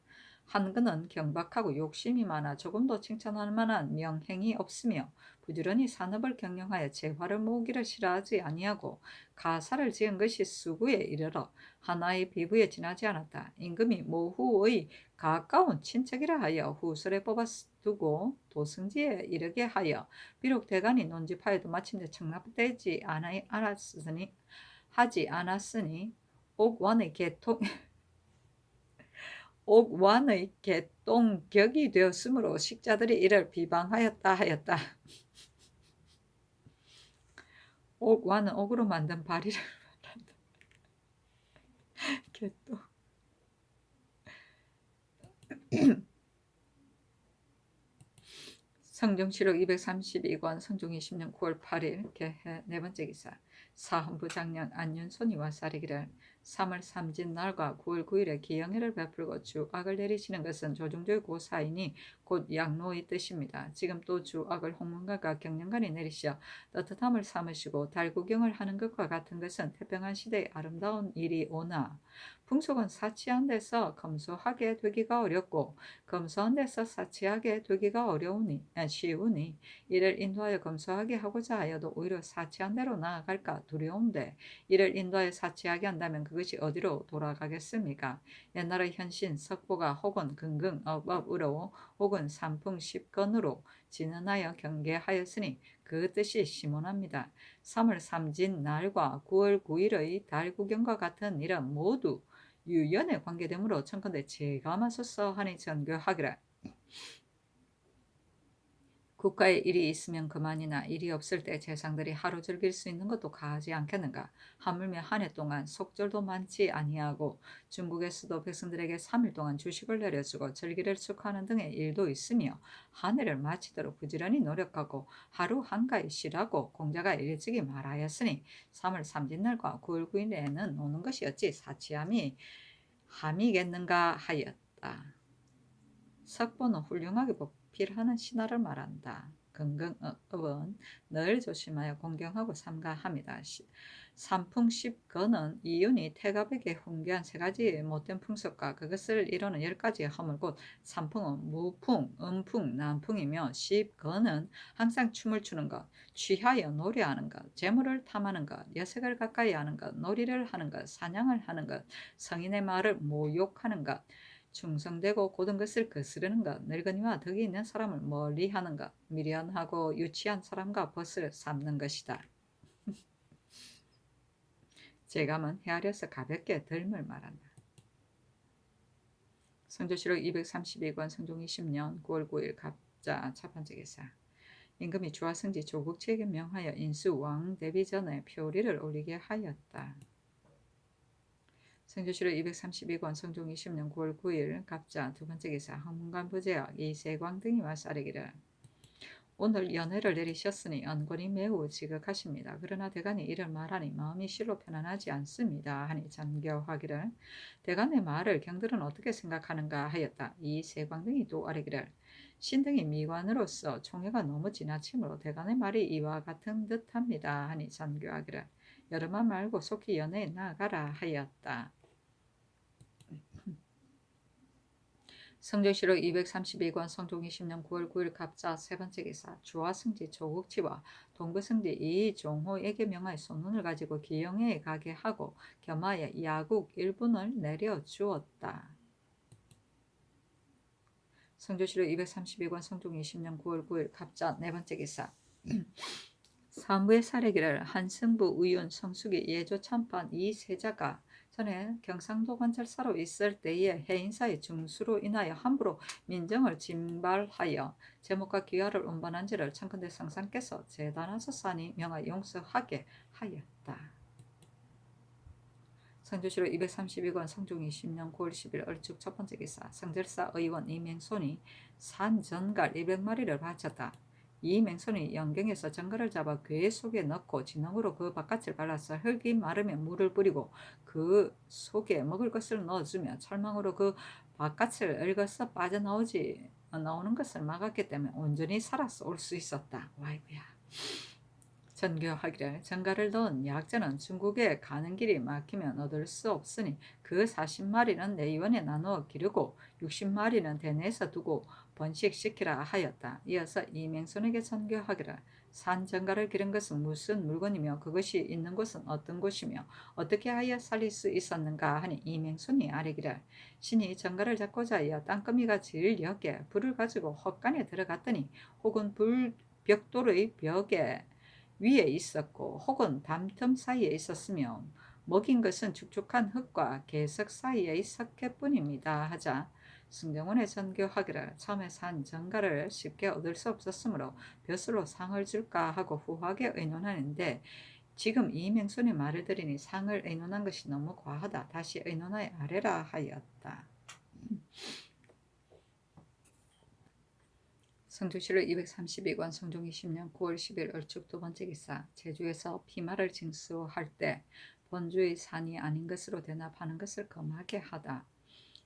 A: 한근은 경박하고 욕심이 많아 조금도 칭찬할 만한 명행이 없으며 부지런히 산업을 경영하여 재화를 모으기를 싫어하지 아니하고 가사를 지은 것이 수구에 이르러 하나의 비부에 지나지 않았다. 임금이 모후의 가까운 친척이라 하여 후술에 뽑아두고 도승지에 이르게 하여 비록 대간이 논집하여도 마침내 청납되지 않았으니 하지 않았으니 옥완의 개통 옥완의 개똥격이 되었으므로 식자들이 이를 비방하였다 하였다. 옥완은 옥으로 만든 바리를 말한다. 개똥. 성종시록 232권 성종 20년 9월 8일 개해 네 번째 기사 사헌부 장량 안윤손이와 사리기를 3월 삼진 날과 9월 9일에 기영회를 베풀고 주악을 내리시는 것은 조중조의 고사이니 곧 양로의 뜻입니다. 지금 또 주악을 홍문관과 경영관이 내리시어 떳떳함을 삼으시고 달구경을 하는 것과 같은 것은 태평한 시대의 아름다운 일이 오나 풍속은 사치한 데서 검소하게 되기가 어렵고 검소한 데서 사치하게 되기가 쉬우니 이를 인도하여 검소하게 하고자 하여도 오히려 사치한 대로 나아갈까 두려운데 이를 인도하여 사치하게 한다면 그것이 어디로 돌아가겠습니까? 옛날의 현신 석보가 혹은 긍긍업업으로 혹은 삼풍십건으로 진언하여 경계하였으니 그 뜻이 심원합니다. 3월 삼진 날과 9월 9일의 달구경과 같은 일은 모두 유연에 관계되므로 청컨대 제가마소서 하니 전교하기를. 국가에 일이 있으면 그만이나 일이 없을 때 재상들이 하루 즐길 수 있는 것도 가하지 않겠는가. 하물며 한 해 동안 속절도 많지 아니하고 중국에서도 백성들에게 3일 동안 주식을 내려주고 절기를 축하하는 등의 일도 있으며 한 해를 마치도록 부지런히 노력하고 하루 한가히 쉬라고 공자가 일찍이 말하였으니 3월 삼진날과 9월 9일에는 노는 것이 어찌 함이겠는가 하였다. 석보는 훌륭하게 보필하는 신하를 말한다. 긍긍업은 늘 조심하여 공경하고 삼가합니다. 삼풍십건은 이윤이 태갑에게 훈계한 세 가지의 못된 풍속과 그것을 이루는 10가지의 허물 곧 삼풍은 무풍, 음풍, 난풍이며 십건은 항상 춤을 추는 것, 취하여 노래하는 것, 재물을 탐하는 것, 여색을 가까이 하는 것, 놀이를 하는 것, 사냥을 하는 것, 성인의 말을 모욕하는 것, 충성되고 고든 것을 거스르는 것, 늙은이와 덕이 있는 사람을 멀리하는 것, 미련하고 유치한 사람과 벗을 삼는 것이다. 제감은 헤아려서 가볍게 덜물 말한다. 성조시록 232권 성종 20년 9월 9일 갑자 첫 번째 기사 임금이 주하승지 조국치에게 명하여 인수 왕 대비 전에 표리를 올리게 하였다. 성조시록 232권 성종 20년 9월 9일 갑자 두 번째 기사 황문관 부제학 이세광 등이 와싸르기를 오늘 연회를 내리셨으니 언권이 매우 지극하십니다. 그러나 대간이 이를 말하니 마음이 실로 편안하지 않습니다. 하니 전교하기를 대간의 말을 경들은 어떻게 생각하는가 하였다. 이세광 등이 또 아뢰기를 신등이 미관으로서 총애가 너무 지나치므로 대간의 말이 이와 같은 듯합니다. 하니 전교하기를 여름만 말고 속히 연회에 나아가라 하였다. 성조실록 232권 성종 20년 9월 9일 갑자 세 번째 기사 주화승지 조국치와 동부승지 이종호에게 명하여 소문을 가지고 기영에 가게 하고 겸하여 야국 일분을 내려주었다. 성조실록 232권 성종 20년 9월 9일 갑자 네 번째 기사 사무의 사례기를 한승부 의윤 성숙이 예조 참판 이 세자가 전에 경상도 관찰사로 있을 때에 해인사의 중수로 인하여 함부로 민정을 진발하여 제목과 기화를 운반한 지를 청컨대 상상께서 재단하소사니 명하 용서하게 하였다. 성조실록 232권 성종 20년 9월 10일 얼축 첫 번째 기사 성절사 의원 이맹손이 산 전갈 200마리를 바쳤다. 이 맹손이 영경에서 전갈을 잡아 궤 속에 넣고 진흙으로 그 바깥을 발라서 흙이 마르면 물을 뿌리고 그 속에 먹을 것을 넣어주며 철망으로 그 바깥을 얽어서 나오는 것을 막았기 때문에 온전히 살아서 올 수 있었다. 와이구야. 전교하기를 전갈을 넣은 약자는 중국에 가는 길이 막히면 얻을 수 없으니 그 40마리는 내의원에 나누어 기르고 60마리는 대내에서 두고 번식시키라 하였다. 이어서 이맹손에게 전교하기를 산 전갈을 기른 것은 무슨 물건이며 그것이 있는 곳은 어떤 곳이며 어떻게 하여 살릴 수 있었는가 하니 이맹손이 아뢰기를 신이 전갈을 잡고자 하여 땅거미가 제일 역에 불을 가지고 헛간에 들어갔더니 혹은 벽돌의 벽에 위에 있었고 혹은 담틈 사이에 있었으며 먹인 것은 축축한 흙과 개석 사이의 석회뿐입니다 하자 승정원의 전교하기를 처음에 산 전갈을 쉽게 얻을 수 없었으므로 벼슬로 상을 줄까 하고 후하게 의논하는데 지금 이명순의 말을 들으니 상을 의논한 것이 너무 과하다. 다시 의논하여 아래라 하였다. 성조실록 232권 성종 20년 9월 10일 얼축 두 번째 기사 제주에서 피마를 징수할 때 본주의 산이 아닌 것으로 대납하는 것을 금하게 하다.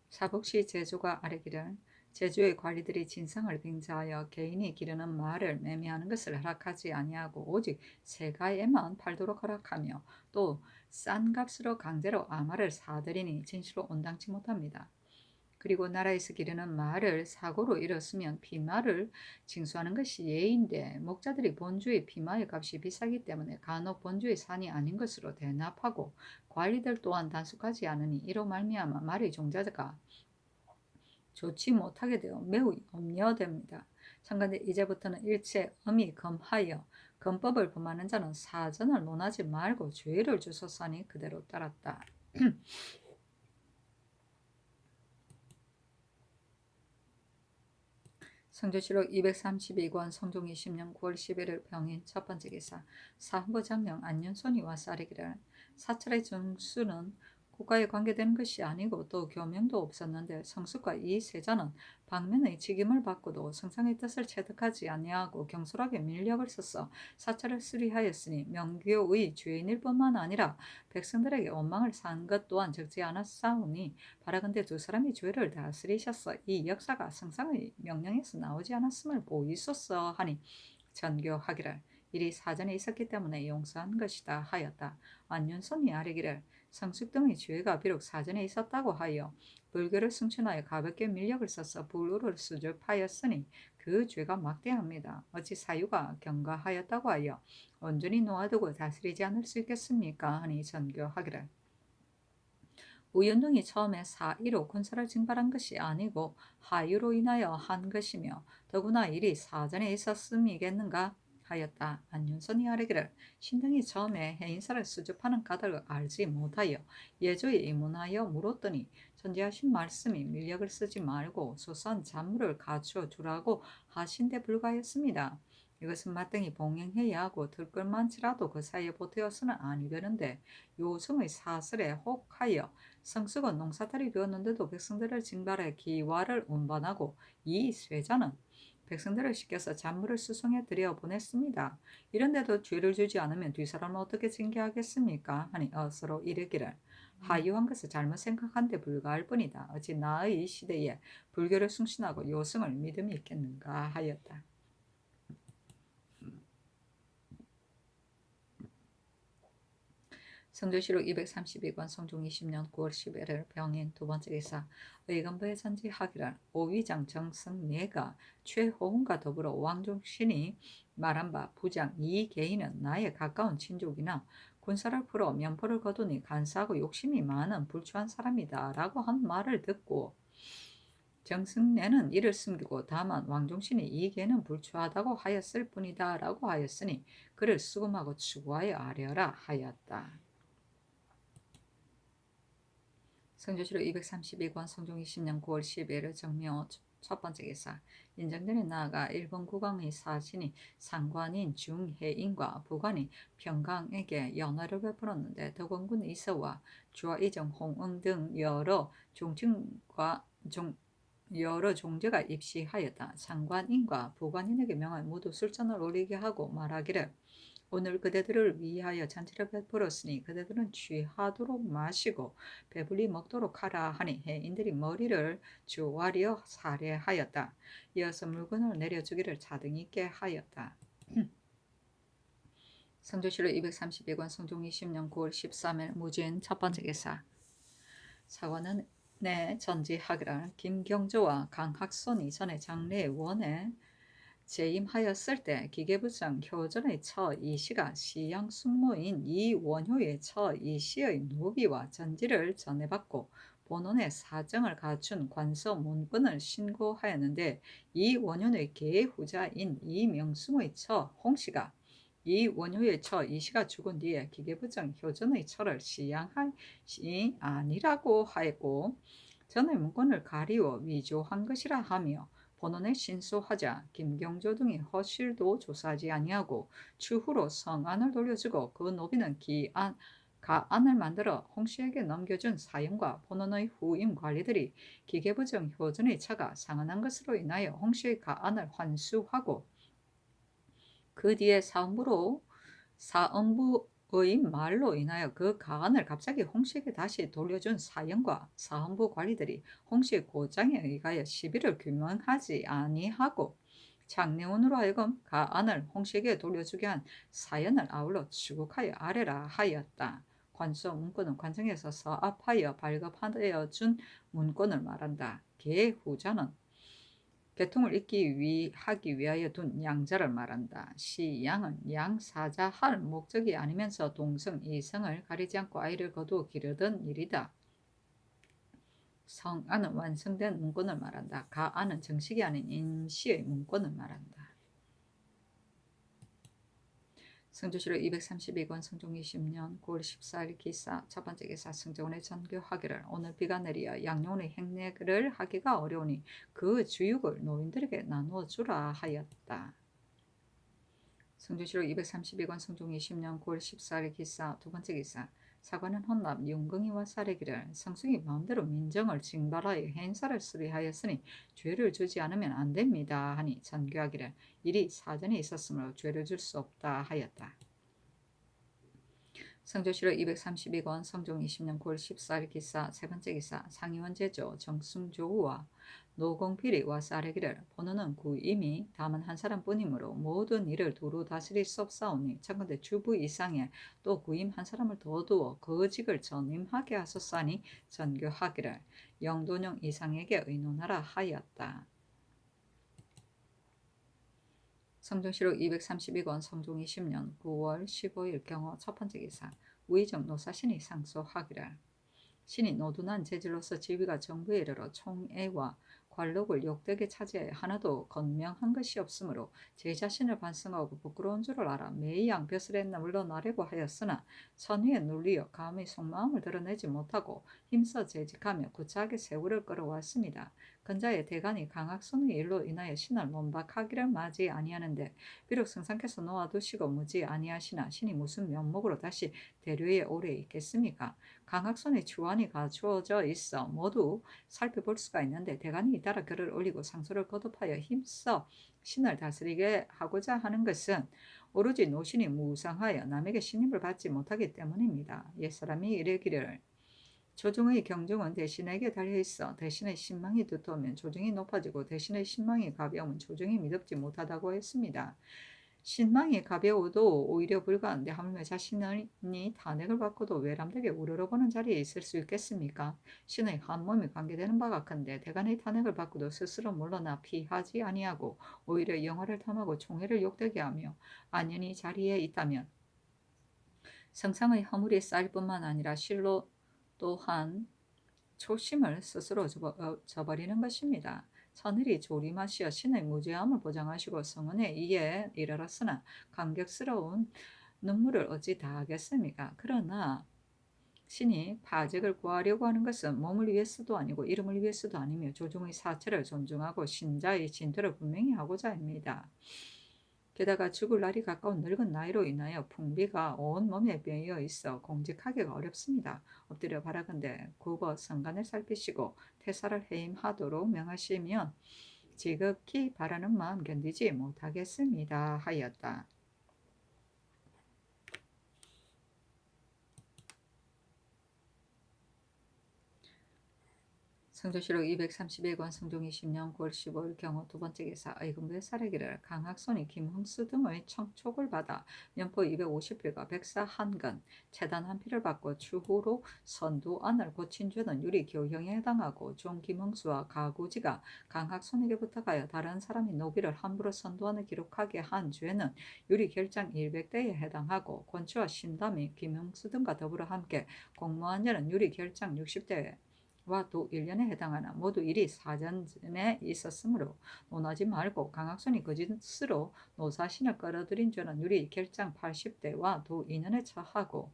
A: 사복시 제주가 아뢰기를 제주의 관리들이 진상을 빙자하여 개인이 기르는 말을 매매하는 것을 허락하지 아니하고 오직 세가에만 팔도록 허락하며 또 싼 값으로 강제로 아마를 사들이니 진실로 온당치 못합니다. 그리고 나라에서 기르는 말을 사고로 잃었으면 피마를 징수하는 것이 예인데 목자들이 본주의 피마의 값이 비싸기 때문에 간혹 본주의 산이 아닌 것으로 대납하고 관리들 또한 단속하지 않으니 이로 말미암아 말의 종자가 좋지 못하게 되어 매우 염려됩니다. 참건대 이제부터는 일체 엄히 검하여 검법을 범하는 자는 사전을 논하지 말고 죄를 주소서니 그대로 따랐다. 성조실록 232권 성종 20년 9월 11일 병인 첫 번째 기사 사헌부 장령 안윤손이 와서 아뢰기를 사찰의 정수는 국가에 관계되는 것이 아니고 또 교명도 없었는데 성숙과 이 세자는 방면의 직임을 받고도 성상의 뜻을 체득하지 아니하고 경솔하게 밀력을 써서 사찰을 수리하였으니 명교의 죄인일 뿐만 아니라 백성들에게 원망을 산 것 또한 적지 않았사오니 바라건대 두 사람이 죄를 다스리셨어 이 역사가 성상의 명령에서 나오지 않았음을 보이소서 하니 전교하기를 일이 사전에 있었기 때문에 용서한 것이다 하였다. 안윤손이 아뢰기를 성숙 등의 죄가 비록 사전에 있었다고 하여 불교를 승천하여 가볍게 밀력을 써서 불우를 수줍하였으니 그 죄가 막대합니다. 어찌 사유가 경과하였다고 하여 온전히 놓아두고 다스리지 않을 수 있겠습니까? 하니 전교하기를 우윤등이 처음에 사의로 군사를 징발한 것이 아니고 하유로 인하여 한 것이며 더구나 일이 사전에 있었음이겠는가 하였다. 안윤선이 아뢰기를 신등이 처음에 해인사를 수줍하는 까닭을 알지 못하여 예조에 입문하여 물었더니 전제하신 말씀이 밀력을 쓰지 말고 소소한 잔물을 갖추어 주라고 하신데 불과했습니다. 이것은 마땅히 봉행해야 하고 들끓만치라도 그 사이에 보태어서는 아니 되는데 요성의 사슬에 혹하여 성숙은 농사다리 비웠는데도 백성들을 징발해 기와를 운반하고 이 쇠자는 백성들을 시켜서 잔물을 수송해 들여 보냈습니다. 이런데도 죄를 주지 않으면 뒷사람은 어떻게 징계하겠습니까? 하니 서로 이르기를 하유한 것을 잘못 생각한 데 불과할 뿐이다. 어찌 나의 이 시대에 불교를 숭신하고 요성을 믿음이 있겠는가 하였다. 성조실록 232권 성종 20년 9월 10일 병인 두 번째 기사 의건부에 전지하기를 오위장 정승례가 최호훈과 더불어 왕종신이 말한 바 부장 이 개인은 나의 가까운 친족이나 군사를 풀어 면포를 거두니 간사하고 욕심이 많은 불추한 사람이다 라고 한 말을 듣고 정승래는 이를 숨기고 다만 왕종신이 이 개는 불추하다고 하였을 뿐이다 라고 하였으니 그를 수금하고 추구하여 아뢰어라 하였다. 성조실록 232권 성종 20년 9월 10일 정묘 첫 번째 기사 인정전에 나아가 일본 국왕의 사신이 상관인 중해인과 부관이 평강에게 연화를 베풀었는데 덕원군 이서와 주화이정 홍응 등 여러 종제가 입시하였다. 상관인과 부관인에게 명하여 모두 술잔을 올리게 하고 말하기를 오늘 그대들을 위하여 잔치를 베풀었으니 그대들은 취하도록 마시고 배불리 먹도록 하라 하니 해인들이 머리를 조아리어 살해하였다. 이어서 물건을 내려주기를 자등히 있게 하였다. 성조실록 232권 성종 20년 9월 13일 무진 첫 번째 기사 사관은 내 전지하기를 김경조와 강학손이 전에 장례원에 재임하였을 때 기계부장 효전의 처 이씨가 시양 숙모인 이원효의 처 이씨의 노비와 전지를 전해받고 본원에 사정을 갖춘 관서 문건을 신고하였는데 이원효의 계후자인 이명숭의 처 홍씨가 이원효의 처 이씨가 죽은 뒤에 기계부장 효전의 처를 시양하시 아니라고 하였고 전의 문건을 가리워 위조한 것이라 하며 본원에 신소하자 김경조 등이 허실도 조사하지 아니하고 추후로 성안을 돌려주고 그 노비는 가안을 만들어 홍씨에게 넘겨준 사형과 본원의 후임 관리들이 기계부정 효전의 차가 상한한 것으로 인하여 홍씨의 가안을 환수하고 그 뒤에 사헌부의 말로 인하여 그 가안을 갑자기 홍씨에게 다시 돌려준 사형과 사헌부 관리들이 홍씨의 고장에 의하여 시비를 규명하지 아니하고 장례원으로 하여금 가안을 홍씨에게 돌려주게 한 사연을 아울러 추국하여 아뢰라 하였다. 관서 문건은 관청에서 서압하여 발급하여 준 문건을 말한다. 계후자는 계통을 하기 위하여 둔 양자를 말한다. 시양은 양사자할 목적이 아니면서 동성, 이성을 가리지 않고 아이를 거두어 기르던 일이다. 성안은 완성된 문건을 말한다. 가안은 정식이 아닌 임시의 문건을 말한다. 성조실록 232권 성종 20년 9월 14일 기사 첫 번째 기사 성정원의 전교하기를 오늘 비가 내리어 양용의 행례를 하기가 어려우니 그 주육을 노인들에게 나누어 주라 하였다. 성조실록 232권 성종 20년 9월 14일 기사 두 번째 기사 사관은 헌납 윤긍이와 사례기를 성승이 마음대로 민정을 징발하여 행사를 수리하였으니 죄를 주지 않으면 안 됩니다 하니 전교하기를 일이 사전에 있었으므로 죄를 줄 수 없다 하였다. 성조실록 232권 성종 20년 9월 14일 기사 세 번째 기사 상의원 제조 정승조우와 노공필이 와서 아뢰기를 본원은 구임이 다만 한 사람뿐이므로 모든 일을 두루 다스릴 수 없사오니 청컨대 주부 이상에 또 구임 한 사람을 더 두어 그 직을 전임하게 하소서하니 전교하기를 영돈영 이상에게 의논하라 하였다. 성종실록 232권 성종 20년 9월 15일 경호 첫 번째 기사 우의정 노사신이 상소하기를 신이 노둔한 재질로서 지위가 정부에 이르러 총애와 관록을 욕되게 차지하여 하나도 건명한 것이 없으므로 제 자신을 반성하고 부끄러운 줄을 알아 매양 벼슬에 물러나려고 하였으나 선의에 눌리어 감히 속마음을 드러내지 못하고 힘써 재직하며 구차하게 세월을 끌어왔습니다. 근자의 대간이 강학손의 일로 인하여 신을 논박하기를 맞이 아니하는데 비록 승상께서 놓아두시고 무지 아니하시나 신이 무슨 면목으로 다시 대류에 오래 있겠습니까? 강학손의 주안이 갖추어져 있어 모두 살펴볼 수가 있는데 대간이 잇따라 글을 올리고 상소를 거듭하여 힘써 신을 다스리게 하고자 하는 것은 오로지 노신이 무상하여 남에게 신임을 받지 못하기 때문입니다. 옛사람이 이르기를 조정의 경종은 대신에게 달려있어 대신의 신망이 두터우면 조정이 높아지고 대신의 신망이 가벼우면 조정이 미덥지 못하다고 했습니다. 신망이 가벼워도 오히려 불가한데 하물며 자신이 탄핵을 받고도 외람되게 우러러보는 자리에 있을 수 있겠습니까? 신의 한 몸이 관계되는 바가 큰데 대간의 탄핵을 받고도 스스로 물러나 피하지 아니하고 오히려 영화를 탐하고 총애를 욕되게 하며 안연히 자리에 있다면 성상의 허물이 쌓일 뿐만 아니라 실로 또한 초심을 스스로 저버리는 것입니다. 천일이 조리마시어 신의 무죄함을 보장하시고 성은에 이에 이르렀으나 감격스러운 눈물을 어찌 다하겠습니까? 그러나 신이 파직을 구하려고 하는 것은 몸을 위해서도 아니고 이름을 위해서도 아니며 조중의 사체를 존중하고 신자의 진퇴를 분명히 하고자 합니다. 게다가 죽을 날이 가까운 늙은 나이로 인하여 풍비가 온 몸에 배어 있어 공직하기가 어렵습니다. 엎드려 바라건대 굽어 성간을 살피시고 태사를 해임하도록 명하시면 지극히 바라는 마음 견디지 못하겠습니다. 하였다. 성조실록 231권 성종 20년 9월 15일 경우 두 번째 기사 의금부의 사례기를 강학손이 김흥수 등의 청촉을 받아 면포 250필과 백사 한건 채단 한 필을 받고 추후로 선두안을 고친 죄는 유리 교형에 해당하고 종 김흥수와 가구지가 강학손에게 부탁하여 다른 사람이 노비를 함부로 선두안을 기록하게 한 죄는 유리 결장 100대에 해당하고 권치와 신담이 김흥수 등과 더불어 함께 공모한 죄는 유리 결장 60대에 와도 1년에 해당하나 모두 일이 사전에 있었으므로 논하지 말고 강학손이 거짓으로 노사신을 끌어들인 죄는 유리 결장 80대와 도 2년에 처하고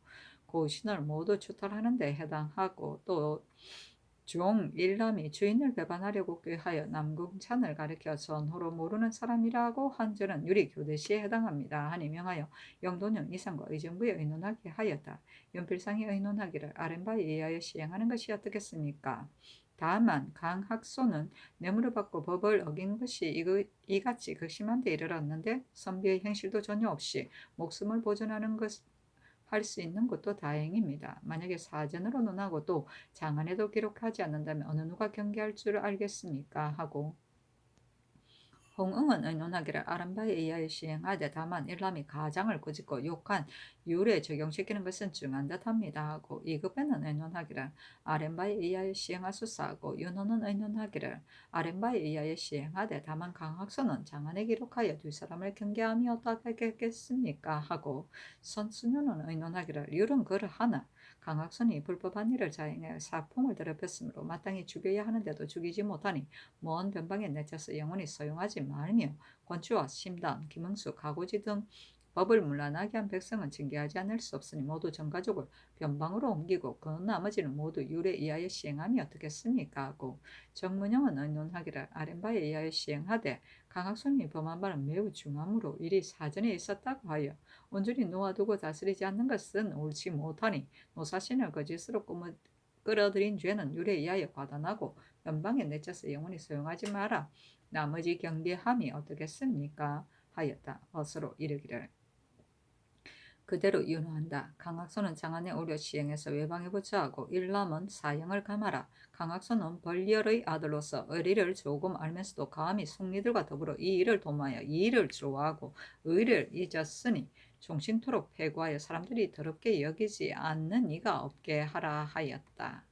A: 고신을 모두 추털하는 데 해당하고 또 종 일남이 주인을 배반하려고 꾀하여 남궁찬을 가리켜 전호로 모르는 사람이라고 한 죄는 유리 교대시에 해당합니다. 하니 명하여 영돈령 이상과 의정부에 의논하게 하였다. 연필상이 의논하기를 아랫바에 의하여 시행하는 것이 어떻겠습니까? 다만 강학소는 뇌물을 받고 법을 어긴 것이 이같이 극심한 데 이르렀는데 선비의 행실도 전혀 없이 목숨을 보존하는 것 할 수 있는 것도 다행입니다. 만약에 사전으로 논하고 또 장안에도 기록하지 않는다면 어느 누가 경계할 줄 알겠습니까? 하고 홍응은 의논하기를 아란바에 의하여 시행하되 다만 일람이 가장을 꾸짖고 욕한 율에 적용시키는 것은 중한 듯합니다 하고 이급에는 의논하기를 아렌바에 의하여 시행하소서 하고 윤호는 의논하기를 아렌바에 의하여 시행하되 다만 강학소는 장안에 기록하여 두 사람을 경계함이 어떻겠습니까 하고 선순유는 의논하기를 율은 그러하나 강학손이 불법한 일을 자행하여 사풍을 더럽혔으므로 마땅히 죽여야 하는데도 죽이지 못하니 먼 변방에 내쳐서 영원히 소용하지 말며 권추와 심단, 김흥수, 가고지 등 법을 문란하게 한 백성은 징계하지 않을 수 없으니 모두 전가족을 변방으로 옮기고 그 나머지는 모두 율에 의하여 시행함이 어떻겠습니까? 하고 정문영은 의논하기를 아랫바에 의하여 시행하되 강학손이 범한 바는 매우 중하므로 일이 사전에 있었다고 하여 온전히 놓아두고 다스리지 않는 것은 옳지 못하니 노사신을 거짓으로 끌어들인 죄는 율에 의하여 과단하고 변방에 내쳐서 영원히 소용하지 마라. 나머지 경계함이 어떻겠습니까? 하였다. 어서로 이르기를 그대로 윤호한다. 강학소는 장안에 오려 시행해서 외방에 부처하고 일남은 사형을 감하라. 강학소는 벌리얼의 아들로서 의리를 조금 알면서도 감히 숙리들과 더불어 이 일을 도모하여 이 일을 좋아하고 의를 잊었으니 종신토록 패고하여 사람들이 더럽게 여기지 않는 이가 없게 하라 하였다.